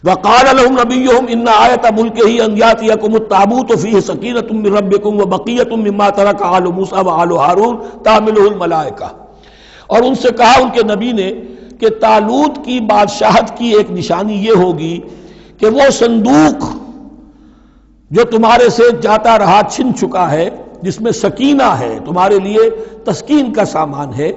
وقال لهم نبيهم ان آیۃ ملکہ ان یاتیکم التابوت فیہ سکینۃ من ربکم وبقیۃ مما ترک آل موسیٰ وآل ہارون تحملہ الملائکہ، اور ان سے کہا ان کے نبی نے کہ طالوت کی بادشاہت کی ایک نشانی یہ ہوگی کہ وہ صندوق جو تمہارے سے جاتا رہا چھن چکا ہے، جس میں سکینہ ہے، تمہارے لیے تسکین کا سامان ہے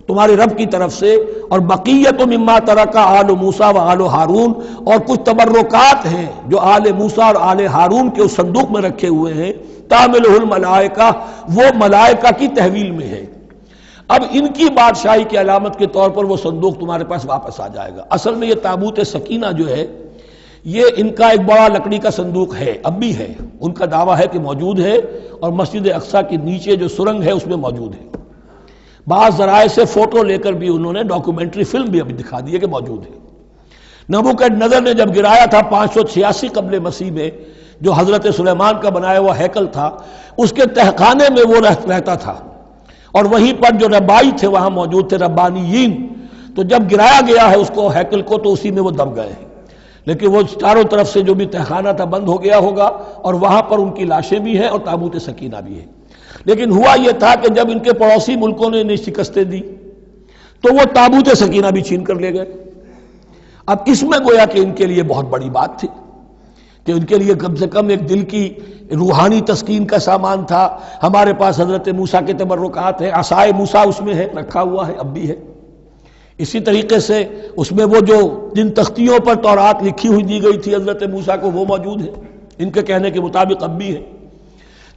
تمہارے رب کی طرف سے، اور بقیت مما ترک آل موسیٰ و آل ہارون، اور کچھ تبرکات ہیں جو آل موسیٰ اور آل ہارون کے اس صندوق میں رکھے ہوئے ہیں، تحملہ الملائکہ، وہ ملائکہ کی تحویل میں ہے۔ اب ان کی بادشاہی کی علامت کے طور پر وہ صندوق تمہارے پاس واپس آ جائے گا۔ اصل میں یہ تابوت سکینہ جو ہے یہ ان کا ایک بڑا لکڑی کا صندوق ہے، اب بھی ہے، ان کا دعویٰ ہے کہ موجود ہے، اور مسجد اقصیٰ کے نیچے جو سرنگ ہے اس میں موجود ہے۔ بعض ذرائع سے فوٹو لے کر بھی انہوں نے ڈاکومنٹری فلم بھی ابھی دکھا دی ہے کہ موجود ہے۔ نبوکدنضر نے جب گرایا تھا 586 قبل مسیح میں، جو حضرت سلیمان کا بنایا ہوا ہیکل تھا، اس کے تہخانے میں وہ رہتا تھا، اور وہیں پر جو ربائی تھے وہاں موجود تھے، ربانیین، تو جب گرایا گیا ہے اس کو، ہیکل کو، تو اسی میں وہ دب گئے ہیں، لیکن وہ چاروں طرف سے جو بھی تہخانہ تھا بند ہو گیا ہوگا، اور وہاں پر ان کی لاشیں بھی ہیں اور تابوت سکینہ بھی ہے۔ لیکن ہوا یہ تھا کہ جب ان کے پڑوسی ملکوں نے انہیں شکستیں دی تو وہ تابوت سکینہ بھی چھین کر لے گئے۔ اب اس میں گویا کہ ان کے لیے بہت بڑی بات تھی کہ ان کے لیے کم سے کم ایک دل کی روحانی تسکین کا سامان تھا. ہمارے پاس حضرت موسیٰ کے تبرکات ہیں، عصائے موسیٰ اس میں ہے، رکھا ہوا ہے، اب بھی ہے. اسی طریقے سے اس میں وہ جو جن تختیوں پر تورات لکھی ہوئی دی گئی تھی حضرت موسیٰ کو، وہ موجود ہے، ان کے کہنے کے مطابق اب بھی ہے.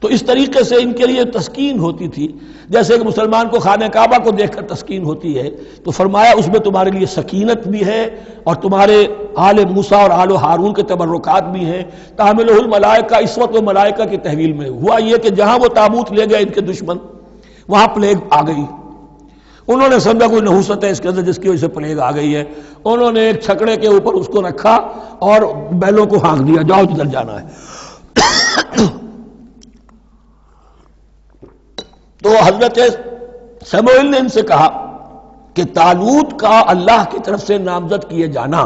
تو اس طریقے سے ان کے لیے تسکین ہوتی تھی، جیسے کہ مسلمان کو خانہ کعبہ کو دیکھ کر تسکین ہوتی ہے. تو فرمایا اس میں تمہارے لیے سکینت بھی ہے اور تمہارے آل موسیٰ اور آل ہارون کے تبرکات بھی ہیں. تحملہ الملائکہ، اس وقت وہ ملائکہ کی تحویل میں ہوا یہ کہ جہاں وہ تابوت لے گئے ان کے دشمن، وہاں پلیگ آ گئی. انہوں نے سمجھا کوئی نحوست ہے اس کے اندر جس کی وجہ سے پلیگ آ گئی ہے. انہوں نے ایک چھکڑے کے اوپر اس کو رکھا اور بیلوں کو ہانک دیا، جاؤ جدھر جانا ہے. تو حضرت سموئیل نے ان سے کہا کہ طالوت کا اللہ کی طرف سے نامزد کیے جانا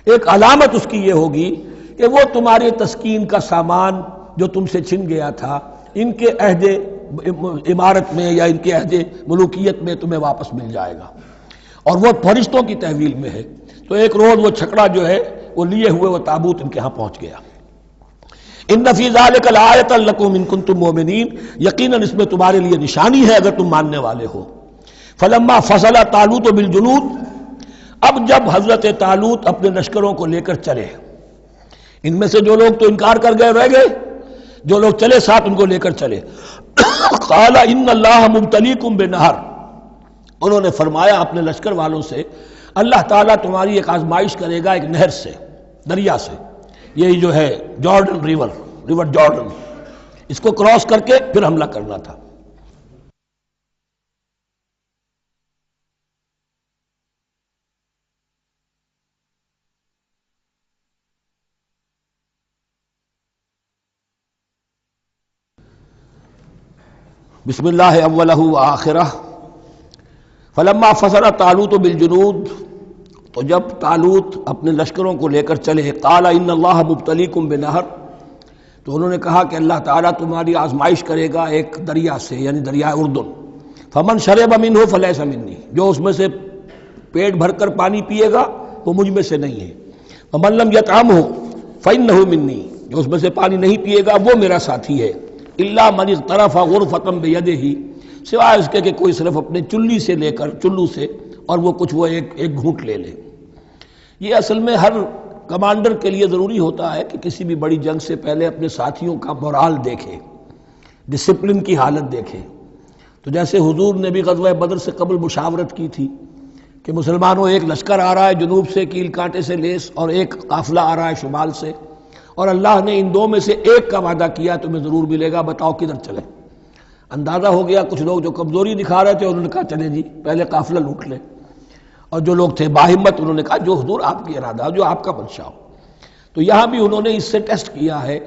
ایک علامت اس کی یہ ہوگی کہ وہ تمہاری تسکین کا سامان جو تم سے چھن گیا تھا، ان کے عہد عمارت میں یا ان کے عہد ملوکیت میں تمہیں واپس مل جائے گا، اور وہ فرشتوں کی تحویل میں ہے. تو ایک روز وہ چھکڑا جو ہے وہ لیے ہوئے وہ تابوت ان کے ہاں پہنچ گیا. ان فی ذلک لآیۃ لکم ان کنتم مؤمنین، یقیناً اس میں تمہارے لیے نشانی ہے اگر تم ماننے والے ہو. فلما فصل طالوت بالجنود، اب جب حضرت طالوت اپنے لشکروں کو لے کر چلے، ان میں سے جو لوگ تو انکار کر گئے رہ گئے، جو لوگ چلے ساتھ ان کو لے کر چلے. قال ان اللہ مبتلیکم بنہر، انہوں نے فرمایا اپنے لشکر والوں سے اللہ تعالیٰ تمہاری ایک آزمائش کرے گا ایک نہر سے، دریا سے. یہ جو ہے جارڈن ریور جارڈن، اس کو کراس کر کے پھر حملہ کرنا تھا. بسم اللہ اولہ وآخرہ. فلما فصل طالوت بالجنود، تو جب طالوت اپنے لشکروں کو لے کر چلے، قال ان اللہ مبتلیکم بنہر، تو انہوں نے کہا کہ اللہ تعالیٰ تمہاری آزمائش کرے گا ایک دریا سے، یعنی دریائے اردن. فمن شرب منہ فلیس منی، جو اس میں سے پیٹ بھر کر پانی پیے گا وہ مجھ میں سے نہیں ہے. ومن لم یطعمہ فانہ منی، جو اس میں سے پانی نہیں پیے گا وہ میرا ساتھی ہے. الا من اغترف غرفۃ بیدہ، سوائے اس کے کہ کوئی صرف اپنے چلو سے اور وہ کچھ وہ ایک گھونٹ لے لے. یہ اصل میں ہر کمانڈر کے لیے ضروری ہوتا ہے کہ کسی بھی بڑی جنگ سے پہلے اپنے ساتھیوں کا مورال دیکھے، ڈسپلن کی حالت دیکھے. تو جیسے حضور نے بھی غزوہ بدر سے قبل مشاورت کی تھی کہ مسلمانوں ایک لشکر آ رہا ہے جنوب سے کیل کانٹے سے لیس، اور ایک قافلہ آ رہا ہے شمال سے، اور اللہ نے ان دو میں سے ایک کا وعدہ کیا تمہیں ضرور ملے گا، بتاؤ کدھر چلیں. اندازہ ہو گیا کچھ لوگ جو کمزوری دکھا رہے تھے انہوں نے کہا چلیں جی پہلے قافلہ لوٹ لیں، اور جو لوگ تھے باہمت انہوں نے کہا جو حضور آپ کی ارادہ ہو، جو آپ کا منشا ہو. تو یہاں بھی انہوں نے اس سے ٹیسٹ کیا ہے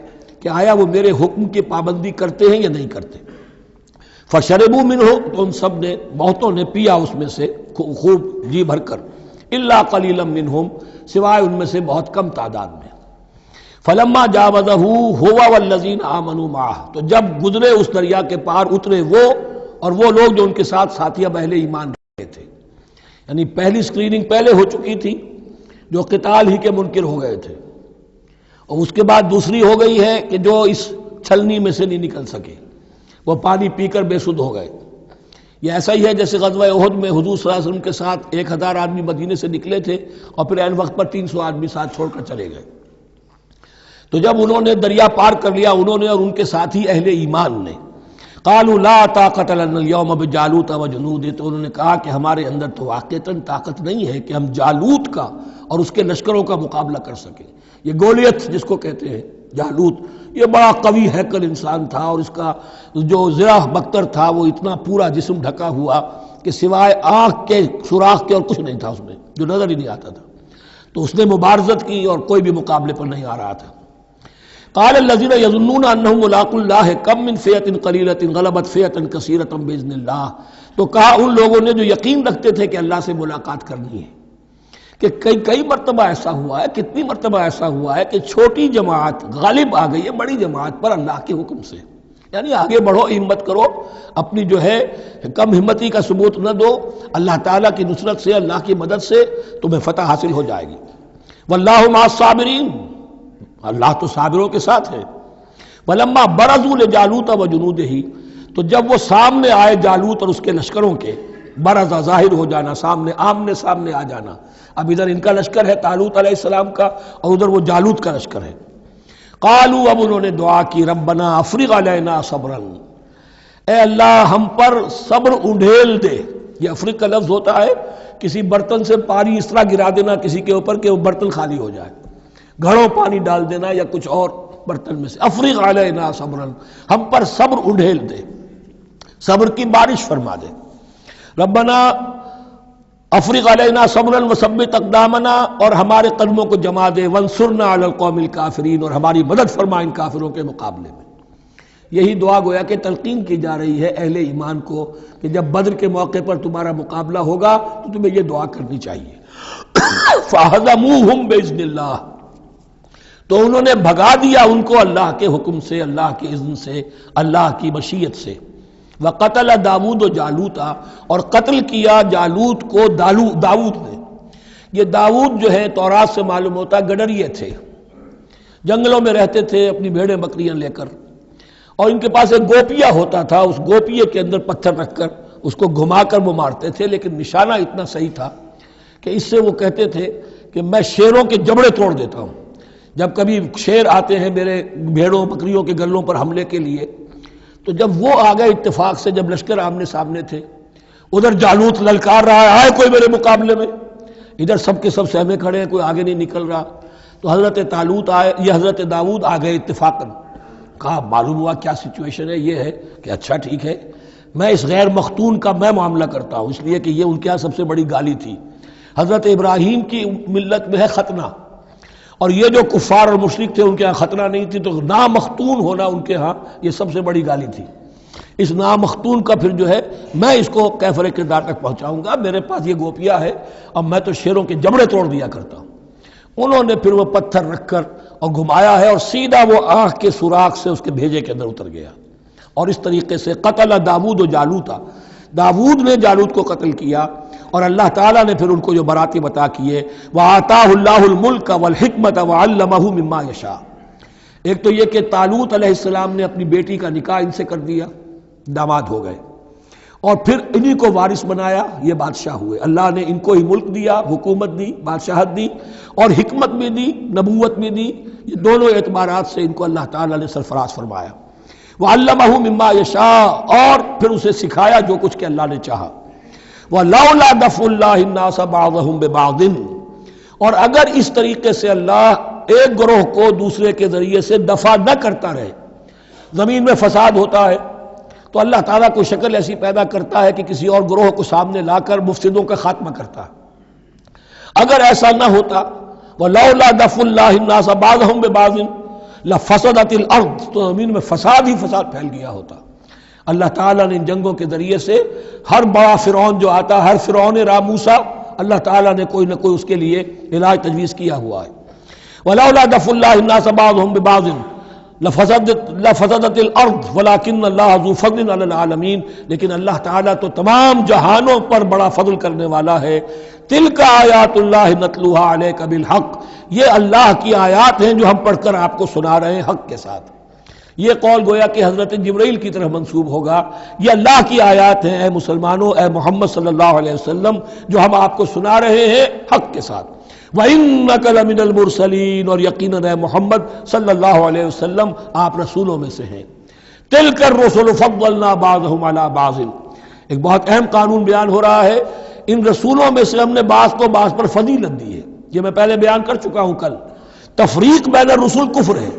کہ آیا وہ میرے حکم کی پابندی کرتے ہیں یا نہیں کرتے. فشربوا منہ، تو ان سب نے بہتوں نے پیا اس میں سے خوب جی بھر کر. الا قلیلا منہم، سوائے ان میں سے بہت کم تعداد میں. فلما جاوزہ ہوا والذین آمنوا معہ، تو جب گزرے اس دریا کے پار اترے وہ اور وہ لوگ جو ان کے ساتھ ساتھی اب اہل ایمان رہے تھے. یعنی پہلی سکریننگ پہلے ہو چکی تھی جو قتال ہی کے منکر ہو گئے تھے، اور اس کے بعد دوسری ہو گئی ہے کہ جو اس چھلنی میں سے نہیں نکل سکے، وہ پانی پی کر بے سدھ ہو گئے. یہ ایسا ہی ہے جیسے غزوہ احد میں حضور صلی اللہ علیہ وسلم کے ساتھ 1000 آدمی مدینے سے نکلے تھے اور پھر عین وقت پر 300 آدمی ساتھ چھوڑ کر چلے گئے. تو جب انہوں نے دریا پار کر لیا، انہوں نے اور ان کے ساتھی اہل ایمان نے، قالوا لا طاقت لنا اليوم بجالوت وجنودہ، تو انہوں نے کہا کہ ہمارے اندر تو واقعتاً طاقت نہیں ہے کہ ہم جالوت کا اور اس کے لشکروں کا مقابلہ کر سکیں. یہ گولیت جس کو کہتے ہیں جالوت، یہ بڑا قوی ہیکل انسان تھا، اور اس کا جو زرہ بختر تھا وہ اتنا پورا جسم ڈھکا ہوا کہ سوائے آنکھ کے سوراخ کے اور کچھ نہیں تھا اس میں، جو نظر ہی نہیں آتا تھا. تو اس نے مبارزت کی اور کوئی بھی مقابلے پر نہیں آ رہا تھا. قال الذين يظنون انهم ملاقو الله كم من فئة قليلة غلبت فئة كثيرة باذن الله، تو کہا ان لوگوں نے جو یقین رکھتے تھے کہ اللہ سے ملاقات کرنی ہے کہ کئی مرتبہ ایسا ہوا ہے، کتنی مرتبہ ایسا ہوا ہے کہ چھوٹی جماعت غالب آ گئی ہے بڑی جماعت پر اللہ کے حکم سے. یعنی آگے بڑھو، ہمت کرو، اپنی جو ہے کم ہمتی کا ثبوت نہ دو، اللہ تعالیٰ کی نصرت سے، اللہ کی مدد سے تمہیں فتح حاصل ہو جائے گی۔ واللہ مع الصابرین، اللہ تو صابروں کے ساتھ ہے۔ ولما برزوا لجالوت وجنودہ، تو جب وہ سامنے آئے جالوت اور اس کے لشکروں کے، برزا ظاہر ہو جانا، سامنے آمنے سامنے آ جانا، اب ادھر ان کا لشکر ہے طالوت علیہ السلام کا، اور ادھر وہ جالوت کا لشکر ہے۔ قالوا، اب انہوں نے دعا کی، ربنا افرغ علینا صبرا، اے اللہ ہم پر صبر انڈھیل دے۔ یہ افرغ کا لفظ ہوتا ہے کسی برتن سے پانی اس طرح گرا دینا کسی کے اوپر کہ وہ برتن خالی ہو جائے، گھڑوں پانی ڈال دینا یا کچھ اور برتن میں سے۔ افرغ علینا صبرا، ہم پر صبر انڈھیل دے، صبر کی بارش فرما دے۔ ربنا افرغ علینا صبرا وثبت اقدامنا، اور ہمارے قدموں کو جما دے، وانصرنا علی القوم الکافرین، اور ہماری مدد فرما ان کافروں کے مقابلے میں۔ یہی دعا گویا کہ تلقین کی جا رہی ہے اہل ایمان کو کہ جب بدر کے موقع پر تمہارا مقابلہ ہوگا تو تمہیں یہ دعا کرنی چاہیے۔ فَهَزَمُوهُمْ بِإِذْنِ اللَّهِ، تو انہوں نے بھگا دیا ان کو اللہ کے حکم سے، اللہ کے اذن سے، اللہ کی مشیت سے۔ وَقَتَلَ داود جالوتا، اور قتل کیا جالوت کو داود نے۔ یہ داود جو ہے تورات سے معلوم ہوتا گڈریے تھے، جنگلوں میں رہتے تھے اپنی بھیڑیں بکریاں لے کر، اور ان کے پاس ایک گوپیا ہوتا تھا، اس گوپیے کے اندر پتھر رکھ کر اس کو گھما کر وہ مارتے تھے، لیکن نشانہ اتنا صحیح تھا کہ اس سے وہ کہتے تھے کہ میں شیروں کے جبڑے توڑ دیتا ہوں۔ جب کبھی شیر آتے ہیں میرے بھیڑوں بکریوں کے گلوں پر حملے کے لیے، تو جب وہ آ گئے اتفاق سے، جب لشکر آمنے سامنے تھے، ادھر جالوت للکار رہا ہے آئے کوئی میرے مقابلے میں، ادھر سب کے سب سہمے کھڑے ہیں، کوئی آگے نہیں نکل رہا، تو حضرت طالوت آئے، یہ حضرت داود آ گئے اتفاقاً۔ کہا معلوم ہوا کیا سچویشن ہے، یہ ہے کہ اچھا ٹھیک ہے، میں اس غیر مختون کا میں معاملہ کرتا ہوں، اس لیے کہ یہ ان کے یہاں سب سے بڑی گالی تھی۔ حضرت ابراہیم کی ملت میں ہے ختنہ، اور یہ جو کفار اور مشرک تھے ان کے ہاں ختنہ نہیں تھی، تو نامختون ہونا ان کے ہاں یہ سب سے بڑی گالی تھی۔ اس نامختون کا پھر جو ہے میں اس کو کیفر کردار تک پہنچاؤں گا، میرے پاس یہ گوپیا ہے اور میں تو شیروں کے جبڑے توڑ دیا کرتا ہوں۔ انہوں نے پھر وہ پتھر رکھ کر اور گھمایا ہے، اور سیدھا وہ آنکھ کے سوراخ سے اس کے بھیجے کے اندر اتر گیا، اور اس طریقے سے قتل داود و جالوتا، داود نے جالوت کو قتل کیا، اور اللہ تعالیٰ نے پھر ان کو جو براتب عطا کیے، وَآتَاهُ اللَّهُ الْمُلْكَ وَالْحِكْمَةَ وَعَلَّمَهُ مِمَّا يَشَاءُ۔ ایک تو یہ کہ طالوت علیہ السلام نے اپنی بیٹی کا نکاح ان سے کر دیا، داماد ہو گئے، اور پھر انہی کو وارث بنایا، یہ بادشاہ ہوئے۔ اللہ نے ان کو ہی ملک دیا، حکومت دی، بادشاہت دی، اور حکمت بھی دی، نبوت بھی دی، یہ دونوں اعتبارات سے ان کو اللہ تعالیٰ نے سرفراز فرمایا۔ وَعَلَّمَهُ مِمَّا يَشَاءُ، اور پھر اسے سکھایا جو کچھ کہ اللہ نے چاہا۔ وَلَوْلَا دَفْعُ اللَّهِ النَّاسَ بَعْضَهُمْ بِبَعْضٍ، اور اگر اس طریقے سے اللہ ایک گروہ کو دوسرے کے ذریعے سے دفع نہ کرتا رہے، زمین میں فساد ہوتا ہے تو اللہ تعالیٰ کوئی شکل ایسی پیدا کرتا ہے کہ کسی اور گروہ کو سامنے لا کر مفسدوں کا خاتمہ کرتا ہے۔ اگر ایسا نہ ہوتا، وَلَوْلَا دَفْعُ اللَّهِ النَّاسَ بَعْضَهُمْ بِبَعْضٍ لَفَسَدَتِ الْأَرْضُ، تو زمین میں فساد ہی فساد پھیل گیا ہوتا۔ اللہ تعالیٰ نے ان جنگوں کے ذریعے سے ہر بڑا فرعون جو آتا، ہر فرعون موسیٰ، اللہ تعالیٰ نے کوئی نہ کوئی اس کے لیے علاج تجویز کیا ہوا ہے۔ وَلَوْلَا دَفْعُ اللَّهِ النَّاسَ بَعْضَهُمْ بِبَعْضٍ لفسدت الارض ولكن اللہ ذو فضل علی العالمین، لیکن اللہ تعالیٰ تو تمام جہانوں پر بڑا فضل کرنے والا ہے۔ تلک آیات اللہ نتلوها علیک بالحق، یہ اللہ کی آیات ہیں جو ہم پڑھ کر آپ کو سنا رہے ہیں حق کے ساتھ۔ یہ قول گویا کہ حضرت جبرائیل کی طرف منسوب ہوگا، یہ اللہ کی آیات ہیں اے مسلمانوں، اے محمد صلی اللہ علیہ وسلم، جو ہم آپ کو سنا رہے ہیں حق کے ساتھ۔ وَإِنَّكَ لَمِنَ الْمُرْسَلِينَ، اور یقیناً اے محمد صلی اللہ علیہ وسلم آپ رسولوں میں سے ہیں۔ تِلْكَ الرُّسُلُ فَضَّلْنَا بَعْضَهُمْ عَلَى بَعْضٍ، ایک بہت اہم قانون بیان ہو رہا ہے، ان رسولوں میں سے ہم نے بعض کو بعض پر فضیلت دی ہے۔ یہ میں پہلے بیان کر چکا ہوں کل، تفریق بین الرسل کفر ہے،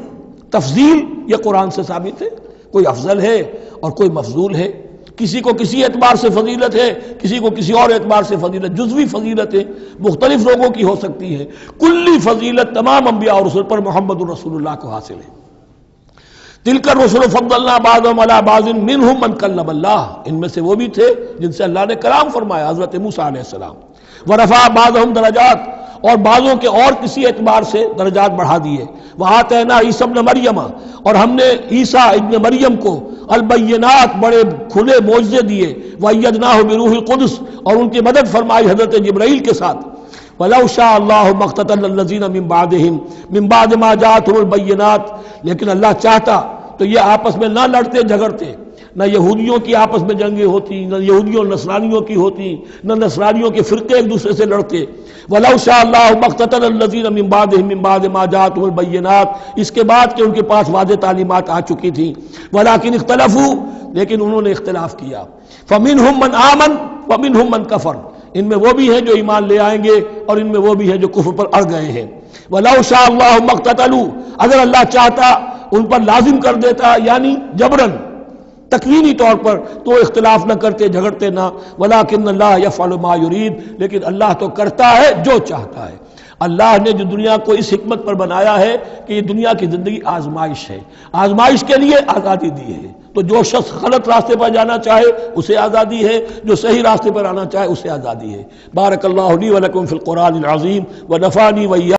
تفضیل یہ قرآن سے ثابت ہے، کوئی افضل ہے اور کوئی مفضول ہے، کسی کو کسی اعتبار سے فضیلت ہے، کسی کو کسی اور اعتبار سے فضیلت، جزوی فضیلت ہے مختلف لوگوں کی ہو سکتی ہے، کلی فضیلت تمام انبیاء اور رسول پر محمد الرسول اللہ کو حاصل ہے۔ تلک الرسل فضلنا بعضهم علی بعض منهم من کلم اللہ، ان میں سے وہ بھی تھے جن سے اللہ نے کلام فرمایا، حضرت موسیٰ علیہ السلام۔ ورفع بعضهم درجات، اور بعضوں کے اور کسی اعتبار سے درجات بڑھا دیے۔ وآتینا عیسی ابن مریم، اور ہم نے عیسیٰ ابن مریم کو البینات بڑے کھلے معجزے دیے، وَأَيَّدْنَاهُ بِرُوحِ الْقُدُسِ اور ان کی مدد فرمائی حضرت جبرائیل کے ساتھ۔ وَلَوْ شَاءَ اللَّهُ مَا اقْتَتَلَ الَّذِينَ مِن بَعْدِهِمْ مِن بَعْدِ مَا جَاءَتْهُمُ الْبَيِّنَاتُ، لیکن اللہ چاہتا تو یہ آپس میں نہ لڑتے جھگڑتے، نہ یہودیوں کی آپس میں جنگیں ہوتی، نہ یہودیوں اور نصرانیوں کی ہوتی، نہ نصرانیوں کے فرقے ایک دوسرے سے لڑتے۔ وَلَوْ شَاءَ اللَّهُ مَا اقْتَتَلَ الَّذِينَ مِن بَعْدِهِمْ مِن بَعْدِ مَا جَاءَتْهُمُ الْبَيِّنَاتُ، اس کے بعد کہ ان کے پاس واضح تعلیمات آ چکی تھیں۔ وَلَٰكِنِ اخْتَلَفُوا، لیکن انہوں نے اختلاف کیا۔ فَمِنْهُم مَّنْ آمَنَ وَمِنْهُم مَّنْ كَفَرَ، ان میں وہ بھی ہیں جو ایمان لے آئیں گے اور ان میں وہ بھی ہیں جو کفر پر اڑ گئے ہیں۔ وَلَوْ شَاءَ اللَّهُ مَا اقْتَتَلُوا، اگر اللہ چاہتا ان پر لازم کر دیتا، یعنی جبراً تکوینی طور پر، تو اختلاف نہ کرتے جھگڑتے نہ۔ ولیکن اللہ یفعل ما یرید، لیکن اللہ تو کرتا ہے جو چاہتا ہے۔ اللہ نے جو دنیا کو اس حکمت پر بنایا ہے کہ یہ دنیا کی زندگی آزمائش ہے، آزمائش کے لیے آزادی دی ہے، تو جو شخص غلط راستے پر جانا چاہے اسے آزادی ہے، جو صحیح راستے پر آنا چاہے اسے آزادی ہے۔ بارک اللہ لی و لکم فی القرآن العظیم ونفعنی وإیاکم